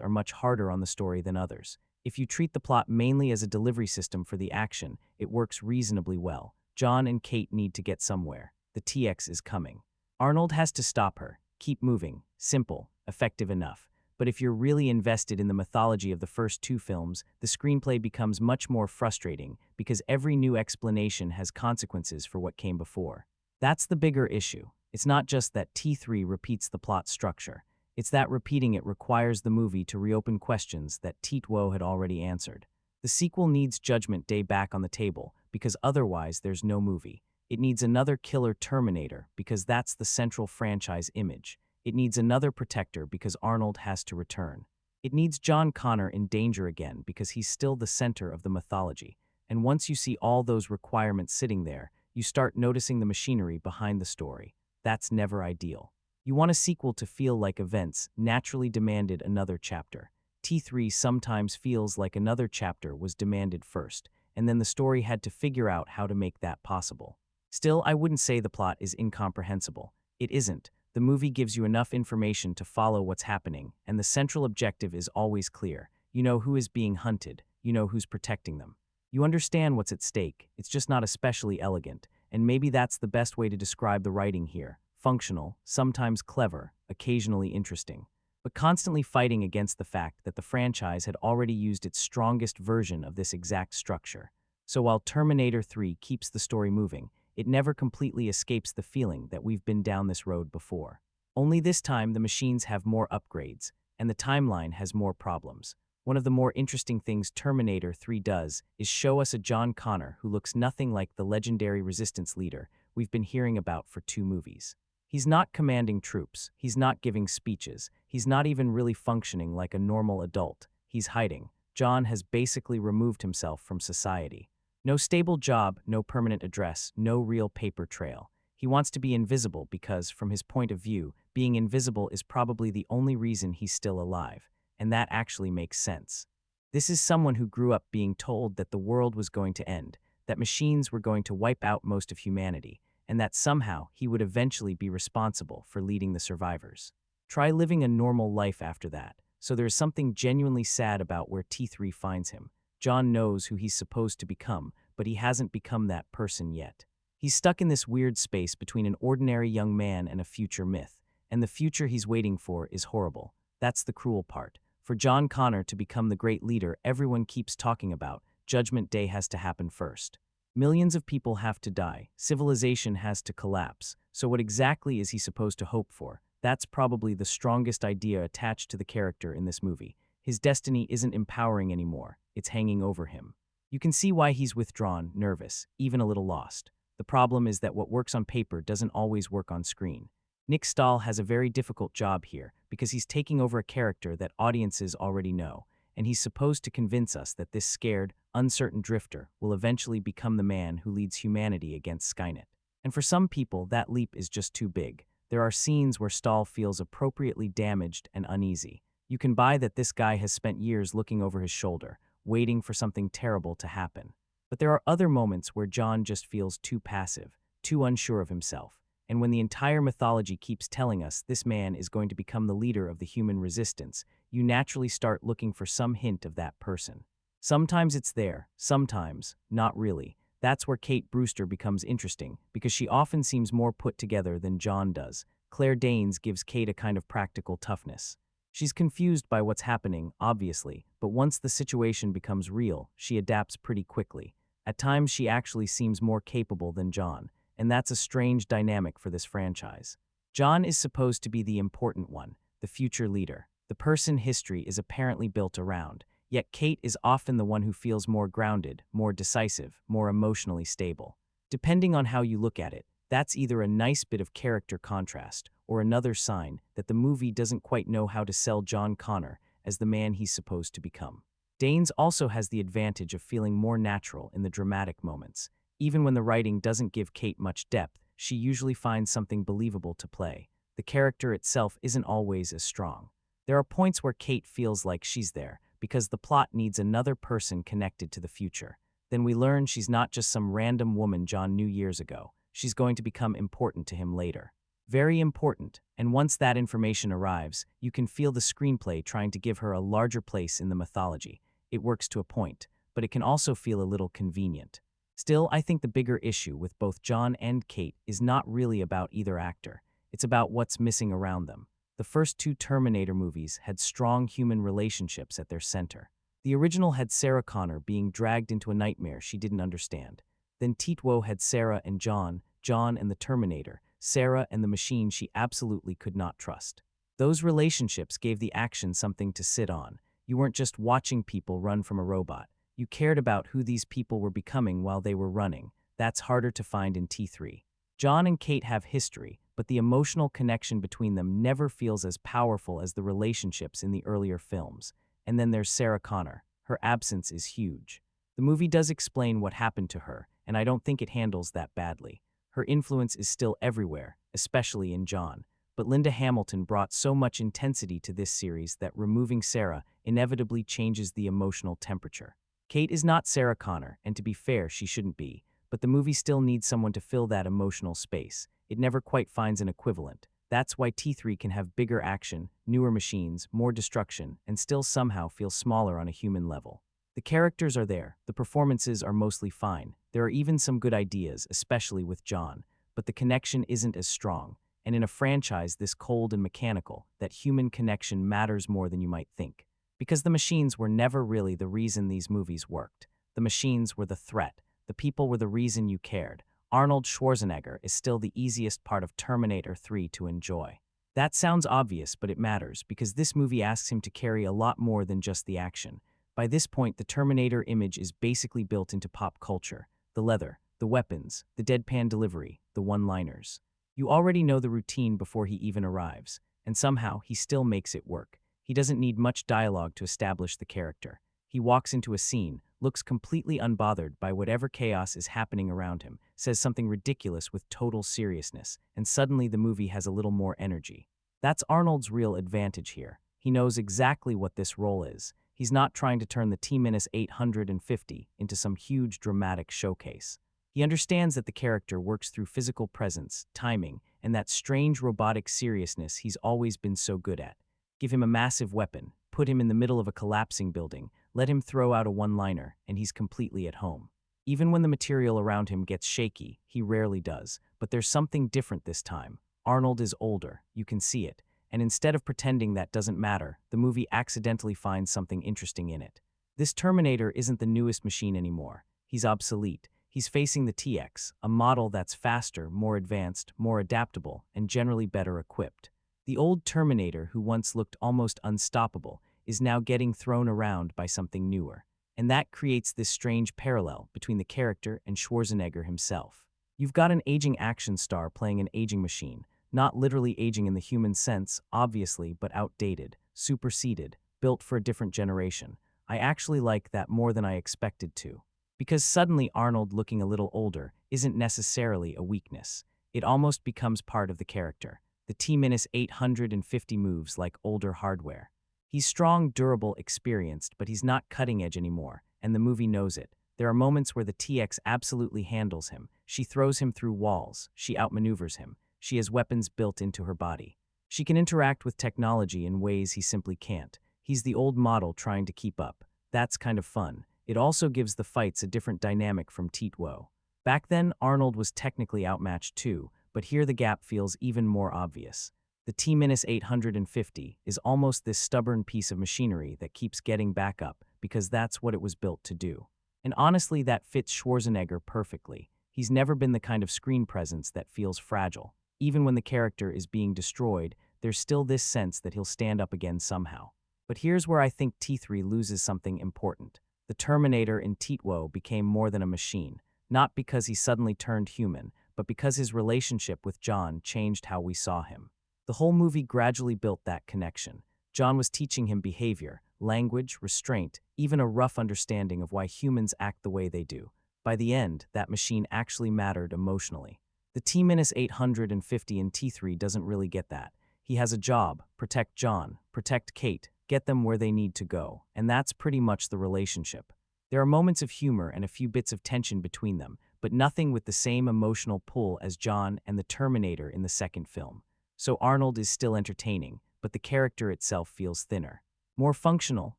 S2: are much harder on the story than others. If you treat the plot mainly as a delivery system for the action, it works reasonably well. John and Kate need to get somewhere. The TX is coming. Arnold has to stop her. Keep moving. Simple, effective enough. But if you're really invested in the mythology of the first two films, the screenplay becomes much more frustrating because every new explanation has consequences for what came before. That's the bigger issue. It's not just that T3 repeats the plot structure. It's that repeating it requires the movie to reopen questions that Titwo had already answered. The sequel needs Judgment Day back on the table because otherwise there's no movie. It needs another killer Terminator because that's the central franchise image. It needs another protector because Arnold has to return. It needs John Connor in danger again because he's still the center of the mythology. And once you see all those requirements sitting there, you start noticing the machinery behind the story. That's never ideal. You want a sequel to feel like events naturally demanded another chapter. T3 sometimes feels like another chapter was demanded first, and then the story had to figure out how to make that possible. Still, I wouldn't say the plot is incomprehensible. It isn't. The movie gives you enough information to follow what's happening, and the central objective is always clear. You know who is being hunted. You know who's protecting them. You understand what's at stake. It's just not especially elegant, and maybe that's the best way to describe the writing here. Functional, sometimes clever, occasionally interesting, but constantly fighting against the fact that the franchise had already used its strongest version of this exact structure. So while Terminator 3 keeps the story moving, it never completely escapes the feeling that we've been down this road before. Only this time the machines have more upgrades, and the timeline has more problems. One of the more interesting things Terminator 3 does is show us a John Connor who looks nothing like the legendary resistance leader we've been hearing about for 2 movies. He's not commanding troops, he's not giving speeches, he's not even really functioning like a normal adult. He's hiding. John has basically removed himself from society. No stable job, no permanent address, no real paper trail. He wants to be invisible because, from his point of view, being invisible is probably the only reason he's still alive, and that actually makes sense. This is someone who grew up being told that the world was going to end, that machines were going to wipe out most of humanity, and that somehow he would eventually be responsible for leading the survivors. Try living a normal life after that. so there's something genuinely sad about where T3 finds him. John knows who he's supposed to become, but he hasn't become that person yet. He's stuck in this weird space between an ordinary young man and a future myth, and the future he's waiting for is horrible. That's the cruel part. For John Connor to become the great leader everyone keeps talking about, Judgment Day has to happen first. Millions of people have to die, civilization has to collapse, so what exactly is he supposed to hope for? That's probably the strongest idea attached to the character in this movie. His destiny isn't empowering anymore, it's hanging over him. You can see why he's withdrawn, nervous, even a little lost. The problem is that what works on paper doesn't always work on screen. Nick Stahl has a very difficult job here because he's taking over a character that audiences already know, and he's supposed to convince us that this scared, uncertain drifter will eventually become the man who leads humanity against Skynet. And for some people, that leap is just too big. There are scenes where Stahl feels appropriately damaged and uneasy. You can buy that this guy has spent years looking over his shoulder, waiting for something terrible to happen. But there are other moments where John just feels too passive, too unsure of himself. And when the entire mythology keeps telling us this man is going to become the leader of the human resistance, you naturally start looking for some hint of that person. Sometimes it's there, sometimes not really. That's where Kate Brewster becomes interesting, because she often seems more put together than John does. Claire Danes gives Kate a kind of practical toughness. She's confused by what's happening, obviously, but once the situation becomes real, she adapts pretty quickly. At times she actually seems more capable than John, and that's a strange dynamic for this franchise. John is supposed to be the important one, the future leader, the person history is apparently built around, yet Kate is often the one who feels more grounded, more decisive, more emotionally stable. Depending on how you look at it, that's either a nice bit of character contrast or another sign that the movie doesn't quite know how to sell John Connor as the man he's supposed to become. Danes also has the advantage of feeling more natural in the dramatic moments. Even when the writing doesn't give Kate much depth, she usually finds something believable to play. The character itself isn't always as strong. There are points where Kate feels like she's there, because the plot needs another person connected to the future. Then we learn she's not just some random woman John knew years ago. She's going to become important to him later. Very important, and once that information arrives, you can feel the screenplay trying to give her a larger place in the mythology. It works to a point, but it can also feel a little convenient. Still, I think the bigger issue with both John and Kate is not really about either actor. It's about what's missing around them. The first two Terminator movies had strong human relationships at their center. The original had Sarah Connor being dragged into a nightmare she didn't understand. Then Titwo had Sarah and John, John and the Terminator, Sarah and the machine she absolutely could not trust. Those relationships gave the action something to sit on. You weren't just watching people run from a robot. You cared about who these people were becoming while they were running. That's harder to find in T3. John and Kate have history, but the emotional connection between them never feels as powerful as the relationships in the earlier films. And then there's Sarah Connor. Her absence is huge. The movie does explain what happened to her, and I don't think it handles that badly. Her influence is still everywhere, especially in John. But Linda Hamilton brought so much intensity to this series that removing Sarah inevitably changes the emotional temperature. Kate is not Sarah Connor, and to be fair, she shouldn't be, but the movie still needs someone to fill that emotional space. It never quite finds an equivalent. That's why T3 can have bigger action, newer machines, more destruction, and still somehow feel smaller on a human level. The characters are there, the performances are mostly fine. There are even some good ideas, especially with John, but the connection isn't as strong. And in a franchise this cold and mechanical, that human connection matters more than you might think. Because the machines were never really the reason these movies worked. The machines were the threat. The people were the reason you cared. Arnold Schwarzenegger is still the easiest part of Terminator 3 to enjoy. That sounds obvious, but it matters, because this movie asks him to carry a lot more than just the action. By this point, the Terminator image is basically built into pop culture. The leather, the weapons, the deadpan delivery, the one-liners. You already know the routine before he even arrives, and somehow he still makes it work. He doesn't need much dialogue to establish the character. He walks into a scene, looks completely unbothered by whatever chaos is happening around him, says something ridiculous with total seriousness, and suddenly the movie has a little more energy. That's Arnold's real advantage here. He knows exactly what this role is. He's not trying to turn the T-850 into some huge dramatic showcase. He understands that the character works through physical presence, timing, and that strange robotic seriousness he's always been so good at. Give him a massive weapon, put him in the middle of a collapsing building, let him throw out a one-liner, and he's completely at home. Even when the material around him gets shaky, he rarely does, but there's something different this time. Arnold is older, you can see it, and instead of pretending that doesn't matter, the movie accidentally finds something interesting in it. This Terminator isn't the newest machine anymore. He's obsolete. He's facing the TX, a model that's faster, more advanced, more adaptable, and generally better equipped. The old Terminator, who once looked almost unstoppable, is now getting thrown around by something newer. And that creates this strange parallel between the character and Schwarzenegger himself. You've got an aging action star playing an aging machine, not literally aging in the human sense, obviously, but outdated, superseded, built for a different generation. I actually like that more than I expected to. Because suddenly Arnold looking a little older isn't necessarily a weakness. It almost becomes part of the character. The T-850 moves like older hardware. He's strong, durable, experienced, but he's not cutting edge anymore, and the movie knows it. There are moments where the TX absolutely handles him. She throws him through walls. She outmaneuvers him. She has weapons built into her body. She can interact with technology in ways he simply can't. He's the old model trying to keep up. That's kind of fun. It also gives the fights a different dynamic from T-2. Back then, Arnold was technically outmatched too, but here the gap feels even more obvious. The T-850 is almost this stubborn piece of machinery that keeps getting back up because that's what it was built to do. And honestly, that fits Schwarzenegger perfectly. He's never been the kind of screen presence that feels fragile. Even when the character is being destroyed, there's still this sense that he'll stand up again somehow. But here's where I think T3 loses something important. The Terminator in T2 became more than a machine, not because he suddenly turned human, but because his relationship with John changed how we saw him. The whole movie gradually built that connection. John was teaching him behavior, language, restraint, even a rough understanding of why humans act the way they do. By the end, that machine actually mattered emotionally. The T-850 in T3 doesn't really get that. He has a job: protect John, protect Kate, get them where they need to go, and that's pretty much the relationship. There are moments of humor and a few bits of tension between them, but nothing with the same emotional pull as John and the Terminator in the second film. So Arnold is still entertaining, but the character itself feels thinner. More functional,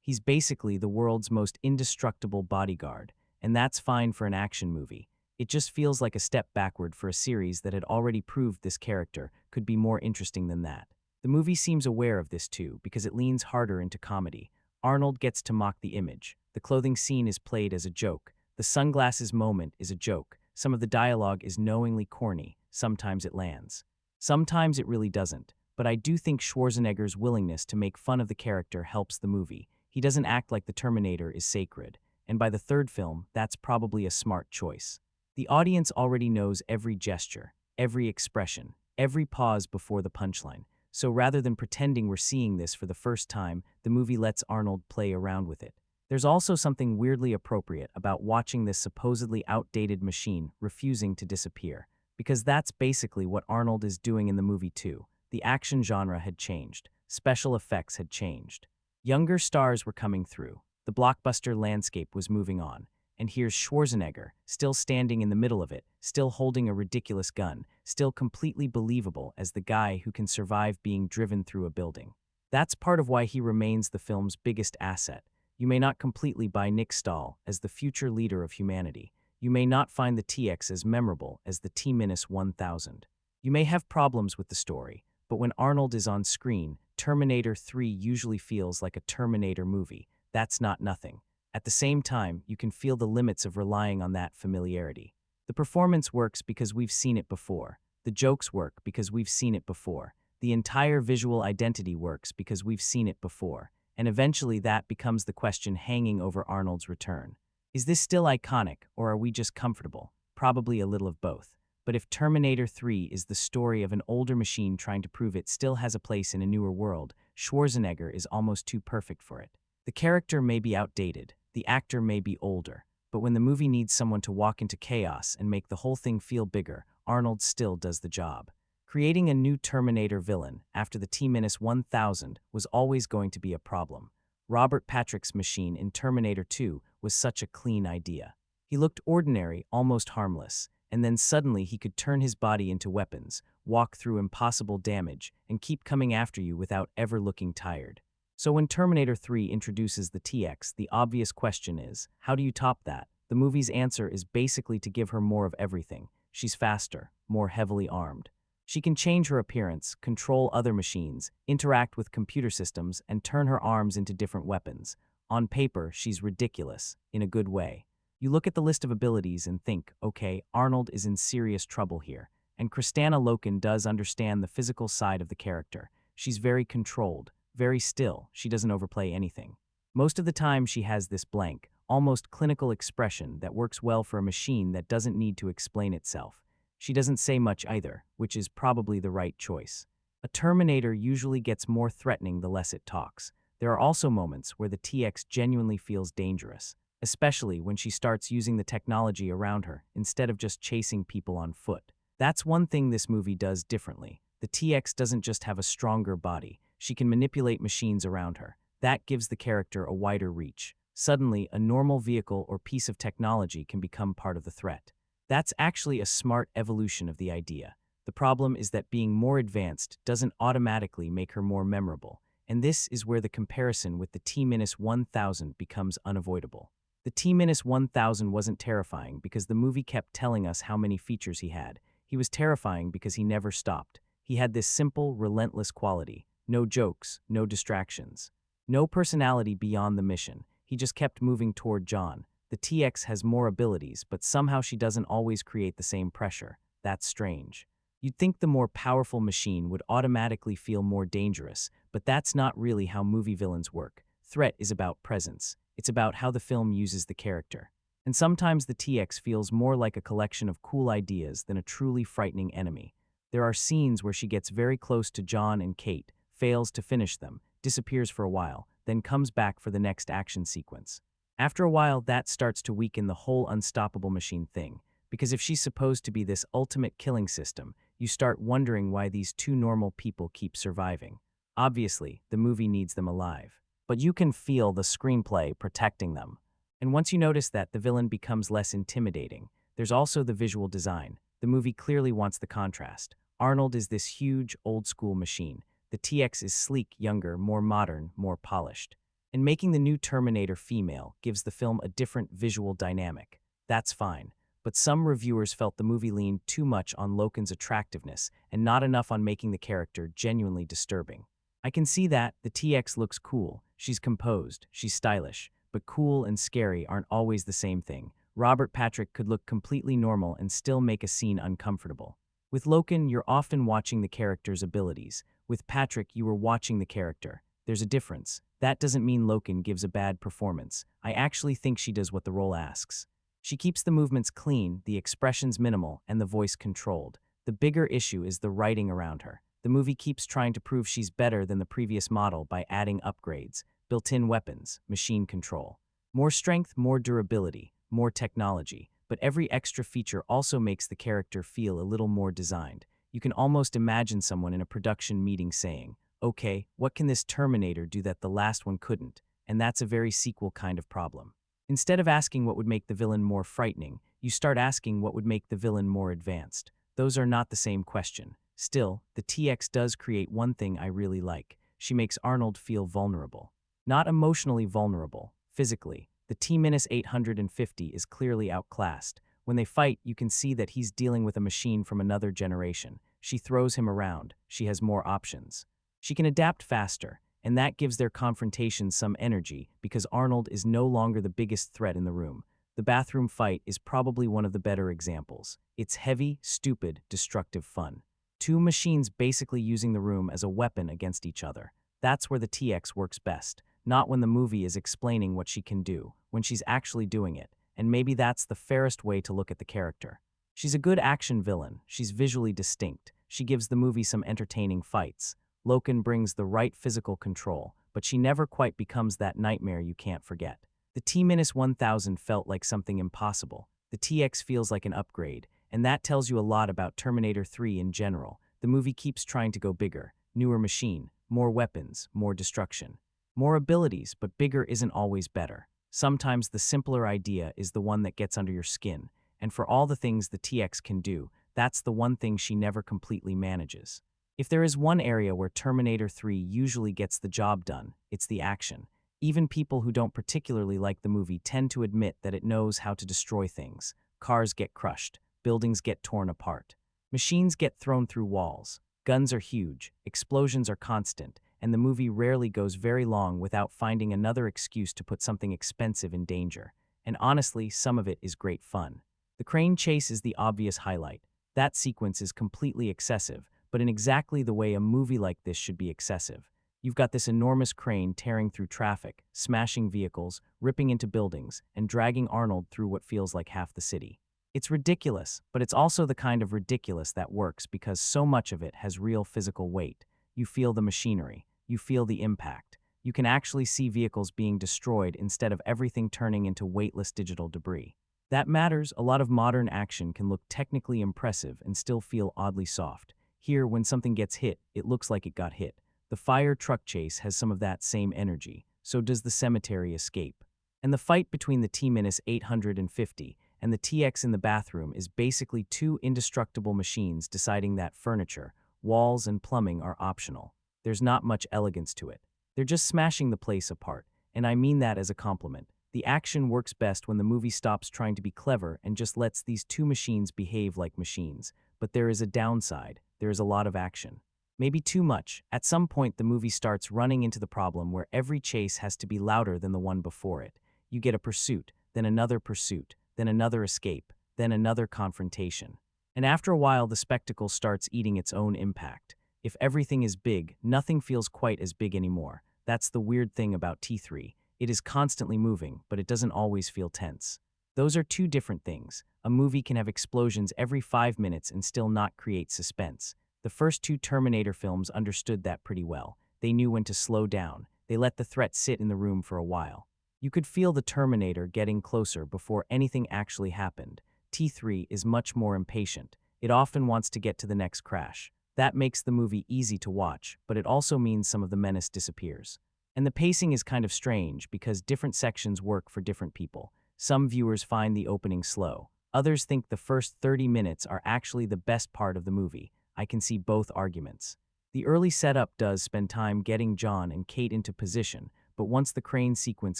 S2: he's basically the world's most indestructible bodyguard, and that's fine for an action movie. It just feels like a step backward for a series that had already proved this character could be more interesting than that. The movie seems aware of this too, because it leans harder into comedy. Arnold gets to mock the image. The clothing scene is played as a joke. The sunglasses moment is a joke. Some of the dialogue is knowingly corny. Sometimes it lands. Sometimes it really doesn't. But I do think Schwarzenegger's willingness to make fun of the character helps the movie. He doesn't act like the Terminator is sacred. And by the third film, that's probably a smart choice. The audience already knows every gesture, every expression, every pause before the punchline. So rather than pretending we're seeing this for the first time, the movie lets Arnold play around with it. There's also something weirdly appropriate about watching this supposedly outdated machine refusing to disappear, because that's basically what Arnold is doing in the movie too. The action genre had changed. Special effects had changed. Younger stars were coming through. The blockbuster landscape was moving on. And here's Schwarzenegger, still standing in the middle of it, still holding a ridiculous gun, still completely believable as the guy who can survive being driven through a building. That's part of why he remains the film's biggest asset. You may not completely buy Nick Stahl as the future leader of humanity. You may not find the TX as memorable as the T-1000. You may have problems with the story, but when Arnold is on screen, Terminator 3 usually feels like a Terminator movie. That's not nothing. At the same time, you can feel the limits of relying on that familiarity. The performance works because we've seen it before. The jokes work because we've seen it before. The entire visual identity works because we've seen it before. And eventually that becomes the question hanging over Arnold's return. Is this still iconic, or are we just comfortable? Probably a little of both. But if Terminator 3 is the story of an older machine trying to prove it still has a place in a newer world, Schwarzenegger is almost too perfect for it. The character may be outdated, the actor may be older, but when the movie needs someone to walk into chaos and make the whole thing feel bigger, Arnold still does the job. Creating a new Terminator villain after the T-1000 was always going to be a problem. Robert Patrick's machine in Terminator 2 was such a clean idea. He looked ordinary, almost harmless, and then suddenly he could turn his body into weapons, walk through impossible damage, and keep coming after you without ever looking tired. So when Terminator 3 introduces the TX, the obvious question is, how do you top that? The movie's answer is basically to give her more of everything. She's faster, more heavily armed. She can change her appearance, control other machines, interact with computer systems, and turn her arms into different weapons. On paper, she's ridiculous, in a good way. You look at the list of abilities and think, okay, Arnold is in serious trouble here. And Kristanna Loken does understand the physical side of the character. She's very controlled, very still. She doesn't overplay anything. Most of the time she has this blank, almost clinical expression that works well for a machine that doesn't need to explain itself. She doesn't say much either, which is probably the right choice. A Terminator usually gets more threatening the less it talks. There are also moments where the TX genuinely feels dangerous, especially when she starts using the technology around her instead of just chasing people on foot. That's one thing this movie does differently. The TX doesn't just have a stronger body. She can manipulate machines around her. That gives the character a wider reach. Suddenly, a normal vehicle or piece of technology can become part of the threat. That's actually a smart evolution of the idea. The problem is that being more advanced doesn't automatically make her more memorable, and this is where the comparison with the T-1000 becomes unavoidable. The T-1000 wasn't terrifying because the movie kept telling us how many features he had. He was terrifying because he never stopped. He had this simple, relentless quality. No jokes, no distractions. No personality beyond the mission. He just kept moving toward John. The TX has more abilities, but somehow she doesn't always create the same pressure. That's strange. You'd think the more powerful machine would automatically feel more dangerous, but that's not really how movie villains work. Threat is about presence. It's about how the film uses the character. And sometimes the TX feels more like a collection of cool ideas than a truly frightening enemy. There are scenes where she gets very close to John and Kate, fails to finish them, disappears for a while, then comes back for the next action sequence. After a while, that starts to weaken the whole unstoppable machine thing, because if she's supposed to be this ultimate killing system, you start wondering why these two normal people keep surviving. Obviously, the movie needs them alive, but you can feel the screenplay protecting them. And once you notice that, the villain becomes less intimidating. There's also the visual design. The movie clearly wants the contrast. Arnold is this huge, old-school machine. The TX is sleek, younger, more modern, more polished. And making the new Terminator female gives the film a different visual dynamic. That's fine. But some reviewers felt the movie leaned too much on Loken's attractiveness and not enough on making the character genuinely disturbing. I can see that. The TX looks cool. She's composed. She's stylish. But cool and scary aren't always the same thing. Robert Patrick could look completely normal and still make a scene uncomfortable. With Loken, you're often watching the character's abilities. With Patrick, you were watching the character. There's a difference. That doesn't mean Loken gives a bad performance. I actually think she does what the role asks. She keeps the movements clean, the expressions minimal, and the voice controlled. The bigger issue is the writing around her. The movie keeps trying to prove she's better than the previous model by adding upgrades, built-in weapons, machine control. More strength, more durability, more technology. But every extra feature also makes the character feel a little more designed. You can almost imagine someone in a production meeting saying, okay, what can this Terminator do that the last one couldn't? And that's a very sequel kind of problem. Instead of asking what would make the villain more frightening, you start asking what would make the villain more advanced. Those are not the same question. Still, the TX does create one thing I really like. She makes Arnold feel vulnerable. Not emotionally vulnerable, physically. The T-850 is clearly outclassed. When they fight, you can see that he's dealing with a machine from another generation. She throws him around. She has more options. She can adapt faster, and that gives their confrontation some energy because Arnold is no longer the biggest threat in the room. The bathroom fight is probably one of the better examples. It's heavy, stupid, destructive fun. Two machines basically using the room as a weapon against each other. That's where the TX works best, not when the movie is explaining what she can do, when she's actually doing it, and maybe that's the fairest way to look at the character. She's a good action villain. She's visually distinct. She gives the movie some entertaining fights. Loken brings the right physical control, but she never quite becomes that nightmare you can't forget. The T-1000 felt like something impossible. The TX feels like an upgrade, and that tells you a lot about Terminator 3 in general. The movie keeps trying to go bigger, newer machine, more weapons, more destruction. More abilities, but bigger isn't always better. Sometimes the simpler idea is the one that gets under your skin, and for all the things the TX can do, that's the one thing she never completely manages. If there is one area where Terminator 3 usually gets the job done, it's the action. Even people who don't particularly like the movie tend to admit that it knows how to destroy things. Cars get crushed, buildings get torn apart, machines get thrown through walls, guns are huge, explosions are constant, and the movie rarely goes very long without finding another excuse to put something expensive in danger. And honestly, some of it is great fun. The crane chase is the obvious highlight. That sequence is completely excessive, but in exactly the way a movie like this should be excessive. You've got this enormous crane tearing through traffic, smashing vehicles, ripping into buildings, and dragging Arnold through what feels like half the city. It's ridiculous, but it's also the kind of ridiculous that works because so much of it has real physical weight. You feel the machinery, you feel the impact. You can actually see vehicles being destroyed instead of everything turning into weightless digital debris. That matters. A lot of modern action can look technically impressive and still feel oddly soft. Here, when something gets hit, it looks like it got hit. The fire truck chase has some of that same energy, so does the cemetery escape. And the fight between the T-850 and the TX in the bathroom is basically two indestructible machines deciding that furniture, walls, and plumbing are optional. There's not much elegance to it. They're just smashing the place apart, and I mean that as a compliment. The action works best when the movie stops trying to be clever and just lets these two machines behave like machines. But there is a downside. There is a lot of action. Maybe too much. At some point, the movie starts running into the problem where every chase has to be louder than the one before it. You get a pursuit, then another pursuit, then another escape, then another confrontation. And after a while, the spectacle starts eating its own impact. If everything is big, nothing feels quite as big anymore. That's the weird thing about T3. It is constantly moving, but it doesn't always feel tense. Those are two different things. A movie can have explosions every 5 minutes and still not create suspense. The first two Terminator films understood that pretty well. They knew when to slow down. They let the threat sit in the room for a while. You could feel the Terminator getting closer before anything actually happened. T3 is much more impatient. It often wants to get to the next crash. That makes the movie easy to watch, but it also means some of the menace disappears. And the pacing is kind of strange because different sections work for different people. Some viewers find the opening slow. Others think the first 30 minutes are actually the best part of the movie. I can see both arguments. The early setup does spend time getting John and Kate into position, but once the crane sequence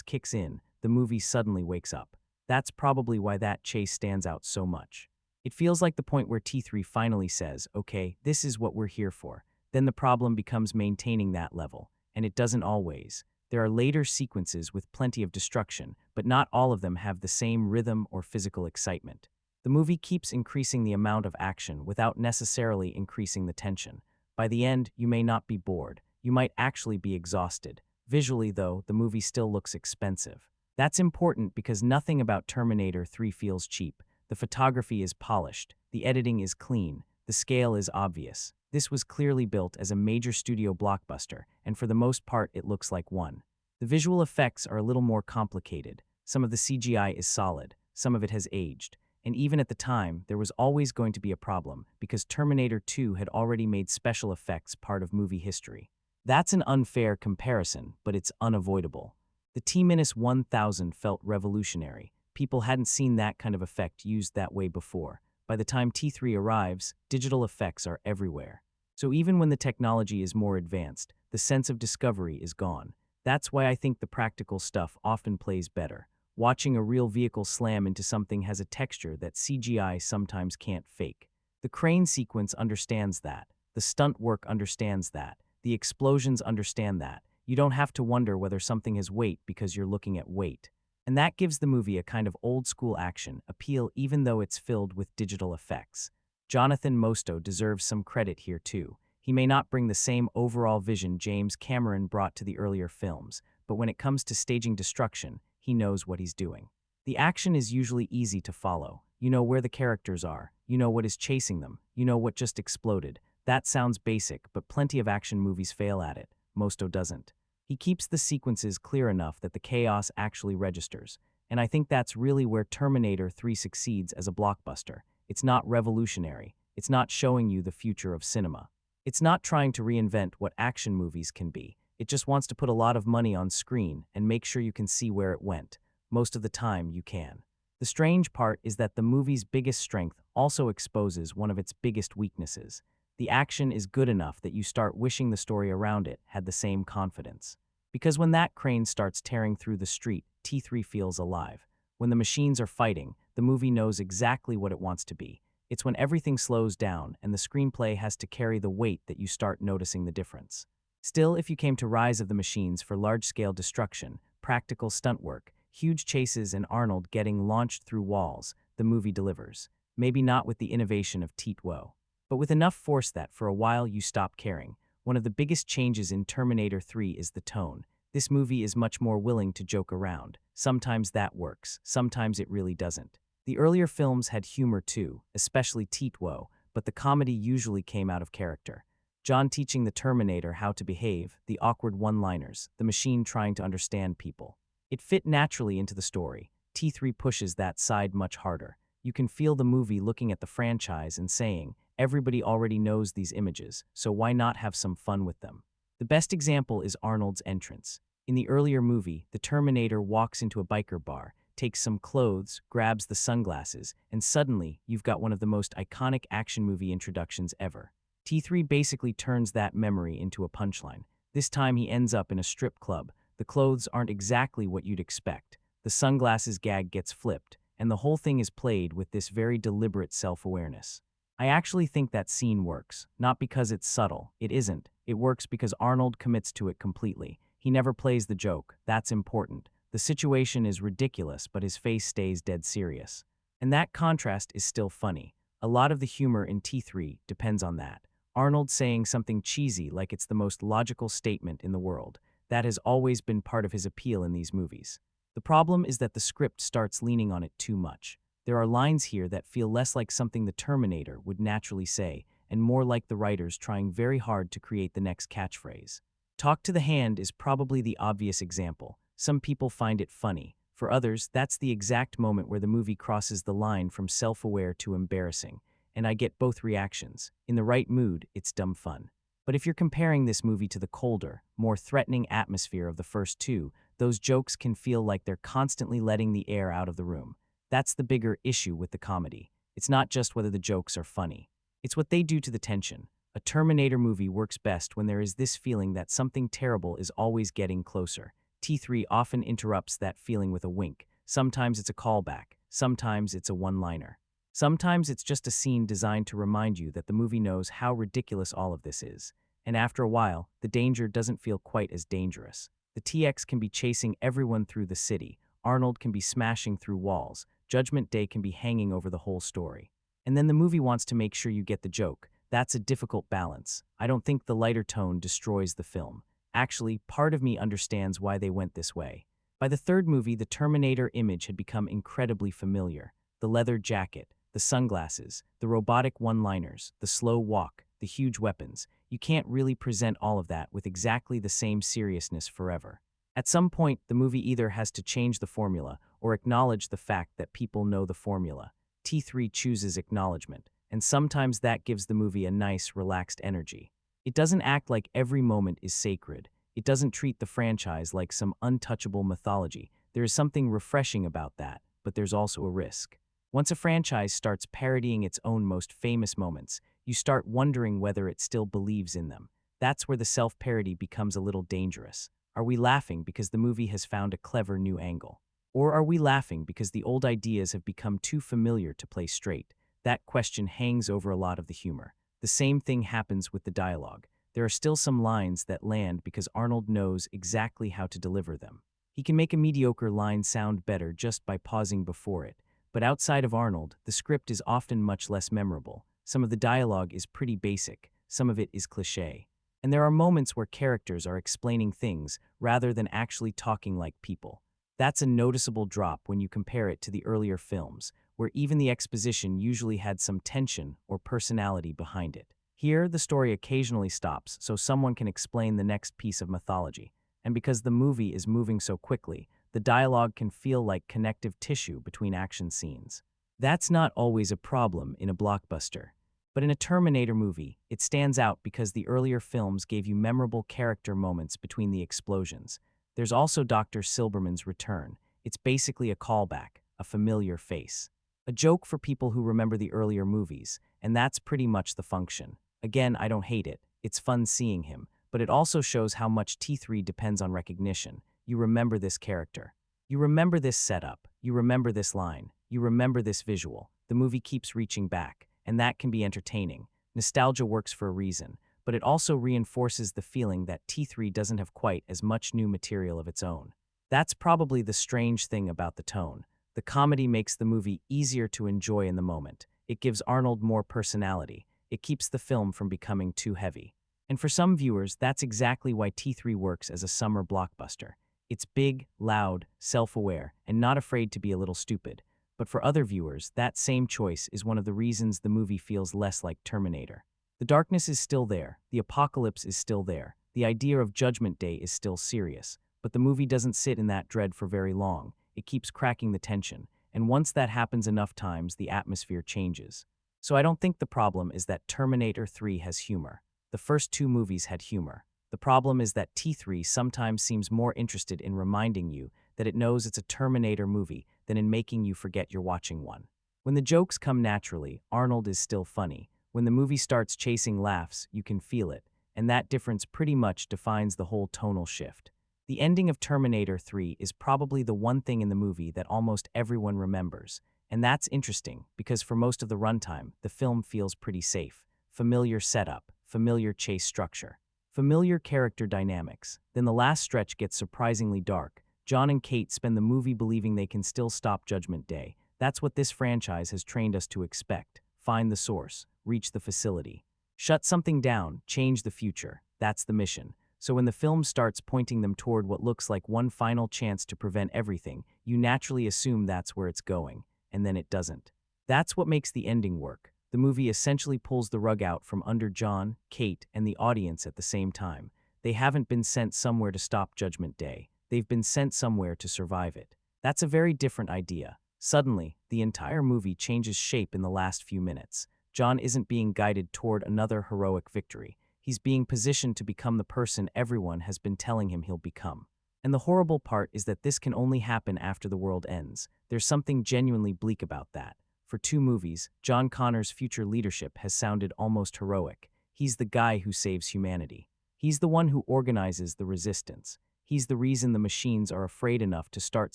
S2: kicks in, the movie suddenly wakes up. That's probably why that chase stands out so much. It feels like the point where T3 finally says, okay, this is what we're here for. Then the problem becomes maintaining that level. And it doesn't always. There are later sequences with plenty of destruction, but not all of them have the same rhythm or physical excitement. The movie keeps increasing the amount of action without necessarily increasing the tension. By the end, you may not be bored. You might actually be exhausted. Visually, though, the movie still looks expensive. That's important because nothing about Terminator 3 feels cheap. The photography is polished. The editing is clean. The scale is obvious. This was clearly built as a major studio blockbuster, and for the most part it looks like one. The visual effects are a little more complicated. Some of the CGI is solid, some of it has aged, and even at the time, there was always going to be a problem because Terminator 2 had already made special effects part of movie history. That's an unfair comparison, but it's unavoidable. The T-1000 felt revolutionary. People hadn't seen that kind of effect used that way before. By the time T3 arrives, digital effects are everywhere. So even when the technology is more advanced, the sense of discovery is gone. That's why I think the practical stuff often plays better. Watching a real vehicle slam into something has a texture that CGI sometimes can't fake. The crane sequence understands that. The stunt work understands that. The explosions understand that. You don't have to wonder whether something has weight because you're looking at weight. And that gives the movie a kind of old-school action appeal even though it's filled with digital effects. Jonathan Mostow deserves some credit here too. He may not bring the same overall vision James Cameron brought to the earlier films, but when it comes to staging destruction, he knows what he's doing. The action is usually easy to follow. You know where the characters are. You know what is chasing them. You know what just exploded. That sounds basic, but plenty of action movies fail at it. Mostow doesn't. He keeps the sequences clear enough that the chaos actually registers, and I think that's really where Terminator 3 succeeds as a blockbuster. It's not revolutionary. It's not showing you the future of cinema. It's not trying to reinvent what action movies can be. It just wants to put a lot of money on screen and make sure you can see where it went. Most of the time, you can. The strange part is that the movie's biggest strength also exposes one of its biggest weaknesses. The action is good enough that you start wishing the story around it had the same confidence. Because when that crane starts tearing through the street, T3 feels alive. When the machines are fighting, the movie knows exactly what it wants to be. It's when everything slows down and the screenplay has to carry the weight that you start noticing the difference. Still, if you came to Rise of the Machines for large-scale destruction, practical stunt work, huge chases and Arnold getting launched through walls, the movie delivers. Maybe not with the innovation of T2O, but with enough force that for a while you stop caring. One of the biggest changes in Terminator 3 is the tone. This movie is much more willing to joke around. Sometimes that works, sometimes it really doesn't. The earlier films had humor too, especially T2O, but the comedy usually came out of character. John teaching the Terminator how to behave, the awkward one-liners, the machine trying to understand people. It fit naturally into the story. T3 pushes that side much harder. You can feel the movie looking at the franchise and saying, everybody already knows these images, so why not have some fun with them? The best example is Arnold's entrance. In the earlier movie, the Terminator walks into a biker bar, takes some clothes, grabs the sunglasses, and suddenly you've got one of the most iconic action movie introductions ever. T3 basically turns that memory into a punchline. This time he ends up in a strip club. The clothes aren't exactly what you'd expect. The sunglasses gag gets flipped, and the whole thing is played with this very deliberate self-awareness. I actually think that scene works, not because it's subtle. It isn't. It works because Arnold commits to it completely. He never plays the joke. That's important. The situation is ridiculous, but his face stays dead serious. And that contrast is still funny. A lot of the humor in T3 depends on that. Arnold saying something cheesy like it's the most logical statement in the world. That has always been part of his appeal in these movies. The problem is that the script starts leaning on it too much. There are lines here that feel less like something the Terminator would naturally say, and more like the writers trying very hard to create the next catchphrase. Talk to the hand is probably the obvious example. Some people find it funny. For others, that's the exact moment where the movie crosses the line from self-aware to embarrassing. And I get both reactions. In the right mood, it's dumb fun. But if you're comparing this movie to the colder, more threatening atmosphere of the first two, those jokes can feel like they're constantly letting the air out of the room. That's the bigger issue with the comedy. It's not just whether the jokes are funny. It's what they do to the tension. A Terminator movie works best when there is this feeling that something terrible is always getting closer. T3 often interrupts that feeling with a wink. Sometimes it's a callback. Sometimes it's a one-liner. Sometimes it's just a scene designed to remind you that the movie knows how ridiculous all of this is. And after a while, the danger doesn't feel quite as dangerous. The TX can be chasing everyone through the city. Arnold can be smashing through walls. Judgment Day can be hanging over the whole story. And then the movie wants to make sure you get the joke. That's a difficult balance. I don't think the lighter tone destroys the film. Actually, part of me understands why they went this way. By the third movie, the Terminator image had become incredibly familiar. The leather jacket, the sunglasses, the robotic one-liners, the slow walk, the huge weapons. You can't really present all of that with exactly the same seriousness forever. At some point, the movie either has to change the formula or acknowledge the fact that people know the formula. T3 chooses acknowledgement, and sometimes that gives the movie a nice, relaxed energy. It doesn't act like every moment is sacred. It doesn't treat the franchise like some untouchable mythology. There is something refreshing about that, but there's also a risk. Once a franchise starts parodying its own most famous moments, you start wondering whether it still believes in them. That's where the self-parody becomes a little dangerous. Are we laughing because the movie has found a clever new angle? Or are we laughing because the old ideas have become too familiar to play straight? That question hangs over a lot of the humor. The same thing happens with the dialogue. There are still some lines that land because Arnold knows exactly how to deliver them. He can make a mediocre line sound better just by pausing before it. But outside of Arnold, the script is often much less memorable. Some of the dialogue is pretty basic, some of it is cliché. And there are moments where characters are explaining things rather than actually talking like people. That's a noticeable drop when you compare it to the earlier films, where even the exposition usually had some tension or personality behind it. Here, the story occasionally stops so someone can explain the next piece of mythology. And because the movie is moving so quickly, the dialogue can feel like connective tissue between action scenes. That's not always a problem in a blockbuster. But in a Terminator movie, it stands out because the earlier films gave you memorable character moments between the explosions. There's also Dr. Silberman's return. It's basically a callback, a familiar face. A joke for people who remember the earlier movies, and that's pretty much the function. Again, I don't hate it. It's fun seeing him, but it also shows how much T3 depends on recognition. You remember this character. You remember this setup. You remember this line. You remember this visual. The movie keeps reaching back, and that can be entertaining. Nostalgia works for a reason, but it also reinforces the feeling that T3 doesn't have quite as much new material of its own. That's probably the strange thing about the tone. The comedy makes the movie easier to enjoy in the moment. It gives Arnold more personality. It keeps the film from becoming too heavy. And for some viewers, that's exactly why T3 works as a summer blockbuster. It's big, loud, self-aware, and not afraid to be a little stupid. But for other viewers, that same choice is one of the reasons the movie feels less like Terminator. The darkness is still there, the apocalypse is still there, the idea of Judgment Day is still serious, but the movie doesn't sit in that dread for very long. It keeps cracking the tension, and once that happens enough times, the atmosphere changes. So I don't think the problem is that Terminator 3 has humor. The first two movies had humor. The problem is that T3 sometimes seems more interested in reminding you that it knows it's a Terminator movie than in making you forget you're watching one. When the jokes come naturally, Arnold is still funny. When the movie starts chasing laughs, you can feel it, and that difference pretty much defines the whole tonal shift. The ending of Terminator 3 is probably the one thing in the movie that almost everyone remembers, and that's interesting because for most of the runtime, the film feels pretty safe. Familiar setup, familiar chase structure, familiar character dynamics. Then the last stretch gets surprisingly dark. John and Kate spend the movie believing they can still stop Judgment Day. That's what this franchise has trained us to expect. Find the source, reach the facility, shut something down, change the future. That's the mission. So when the film starts pointing them toward what looks like one final chance to prevent everything, you naturally assume that's where it's going, and then it doesn't. That's what makes the ending work. The movie essentially pulls the rug out from under John, Kate, and the audience at the same time. They haven't been sent somewhere to stop Judgment Day. They've been sent somewhere to survive it. That's a very different idea. Suddenly, the entire movie changes shape in the last few minutes. John isn't being guided toward another heroic victory. He's being positioned to become the person everyone has been telling him he'll become. And the horrible part is that this can only happen after the world ends. There's something genuinely bleak about that. For two movies, John Connor's future leadership has sounded almost heroic. He's the guy who saves humanity. He's the one who organizes the resistance. He's the reason the machines are afraid enough to start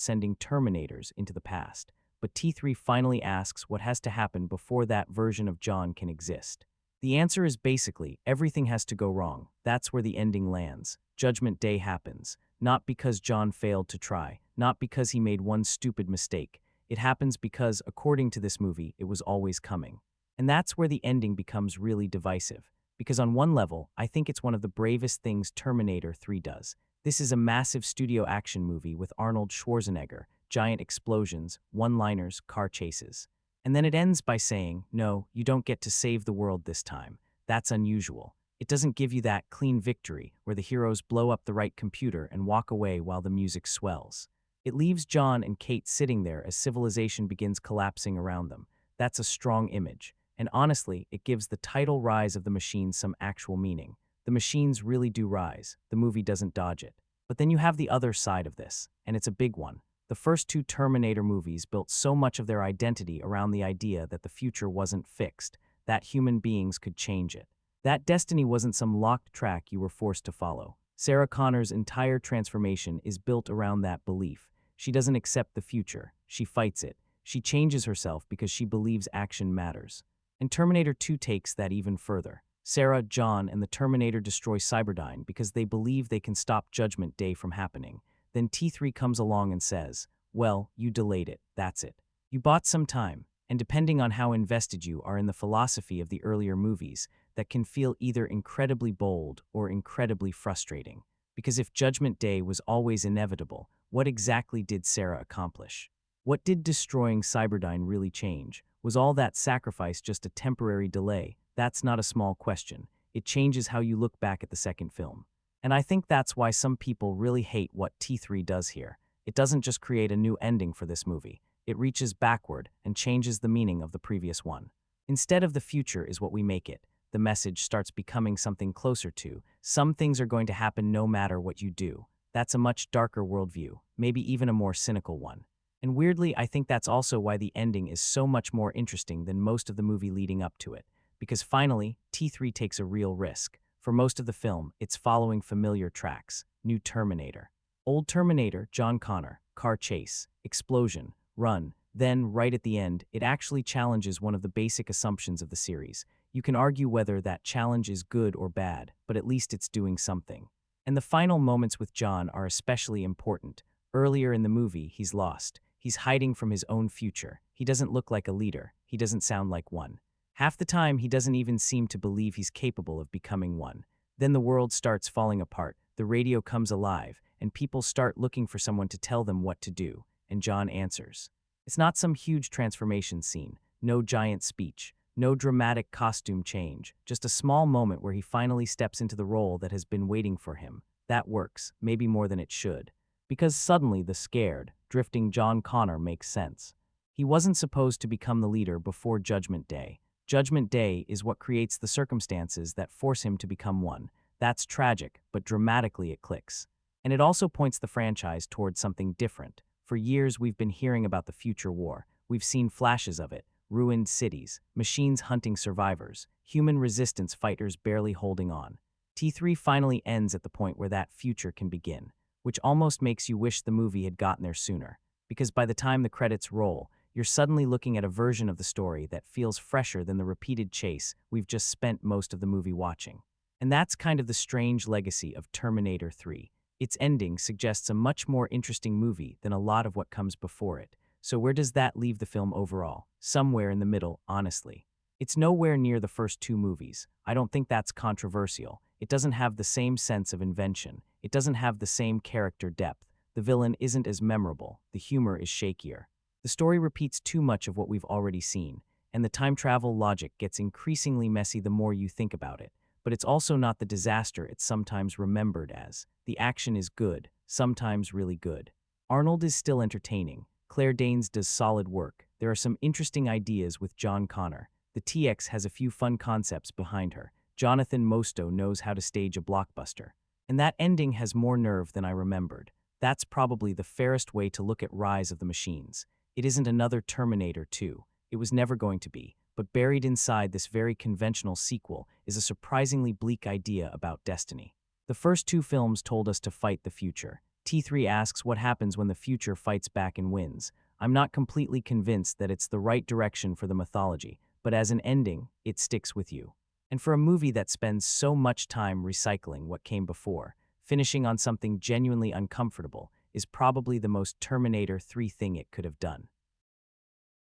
S2: sending Terminators into the past. But T3 finally asks what has to happen before that version of John can exist. The answer is basically, everything has to go wrong. That's where the ending lands. Judgment Day happens. Not because John failed to try. Not because he made one stupid mistake. It happens because, according to this movie, it was always coming. And that's where the ending becomes really divisive. Because on one level, I think it's one of the bravest things Terminator 3 does. This is a massive studio action movie with Arnold Schwarzenegger, giant explosions, one-liners, car chases. And then it ends by saying, no, you don't get to save the world this time. That's unusual. It doesn't give you that clean victory where the heroes blow up the right computer and walk away while the music swells. It leaves John and Kate sitting there as civilization begins collapsing around them. That's a strong image. And honestly, it gives the title Rise of the Machines some actual meaning. The machines really do rise. The movie doesn't dodge it. But then you have the other side of this, and it's a big one. The first two Terminator movies built so much of their identity around the idea that the future wasn't fixed, that human beings could change it. That destiny wasn't some locked track you were forced to follow. Sarah Connor's entire transformation is built around that belief. She doesn't accept the future. She fights it. She changes herself because she believes action matters. And Terminator 2 takes that even further. Sarah, John, and the Terminator destroy Cyberdyne because they believe they can stop Judgment Day from happening. Then T3 comes along and says, well, you delayed it, that's it. You bought some time, and depending on how invested you are in the philosophy of the earlier movies, that can feel either incredibly bold or incredibly frustrating. Because if Judgment Day was always inevitable, what exactly did Sarah accomplish? What did destroying Cyberdyne really change? Was all that sacrifice just a temporary delay? That's not a small question. It changes how you look back at the second film. And I think that's why some people really hate what T3 does here. It doesn't just create a new ending for this movie. It reaches backward and changes the meaning of the previous one. Instead of the future is what we make it, the message starts becoming something closer to, some things are going to happen no matter what you do. That's a much darker worldview, maybe even a more cynical one. And weirdly, I think that's also why the ending is so much more interesting than most of the movie leading up to it. because finally, T3 takes a real risk. For most of the film, it's following familiar tracks. New Terminator. Old Terminator, John Connor, car chase, explosion, run. Then, right at the end, it actually challenges one of the basic assumptions of the series. You can argue whether that challenge is good or bad, but at least it's doing something. And the final moments with John are especially important. Earlier in the movie, he's lost. He's hiding from his own future. He doesn't look like a leader. He doesn't sound like one. Half the time, he doesn't even seem to believe he's capable of becoming one. Then the world starts falling apart. The radio comes alive, and people start looking for someone to tell them what to do. And John answers. It's not some huge transformation scene. No giant speech. No dramatic costume change. Just a small moment where he finally steps into the role that has been waiting for him. That works, maybe more than it should. Because suddenly the scared, drifting John Connor makes sense. He wasn't supposed to become the leader before Judgment Day. Judgment Day is what creates the circumstances that force him to become one. That's tragic, but dramatically it clicks. And it also points the franchise towards something different. For years we've been hearing about the future war. We've seen flashes of it. Ruined cities, machines hunting survivors, human resistance fighters barely holding on. T3 finally ends at the point where that future can begin, which almost makes you wish the movie had gotten there sooner. Because by the time the credits roll, you're suddenly looking at a version of the story that feels fresher than the repeated chase we've just spent most of the movie watching. And that's kind of the strange legacy of Terminator 3. Its ending suggests a much more interesting movie than a lot of what comes before it. So where does that leave the film overall? Somewhere in the middle, honestly. It's nowhere near the first two movies. I don't think that's controversial. It doesn't have the same sense of invention. It doesn't have the same character depth. The villain isn't as memorable. The humor is shakier. The story repeats too much of what we've already seen, and the time travel logic gets increasingly messy the more you think about it. But it's also not the disaster it's sometimes remembered as. The action is good, sometimes really good. Arnold is still entertaining. Claire Danes does solid work. There are some interesting ideas with John Connor. The TX has a few fun concepts behind her. Jonathan Mostow knows how to stage a blockbuster. And that ending has more nerve than I remembered. That's probably the fairest way to look at Rise of the Machines. It isn't another Terminator 2. It was never going to be. But buried inside this very conventional sequel is a surprisingly bleak idea about destiny. The first two films told us to fight the future. T3 asks what happens when the future fights back and wins. I'm not completely convinced that it's the right direction for the mythology, but as an ending, it sticks with you. And for a movie that spends so much time recycling what came before, finishing on something genuinely uncomfortable is probably the most Terminator 3 thing it could have done.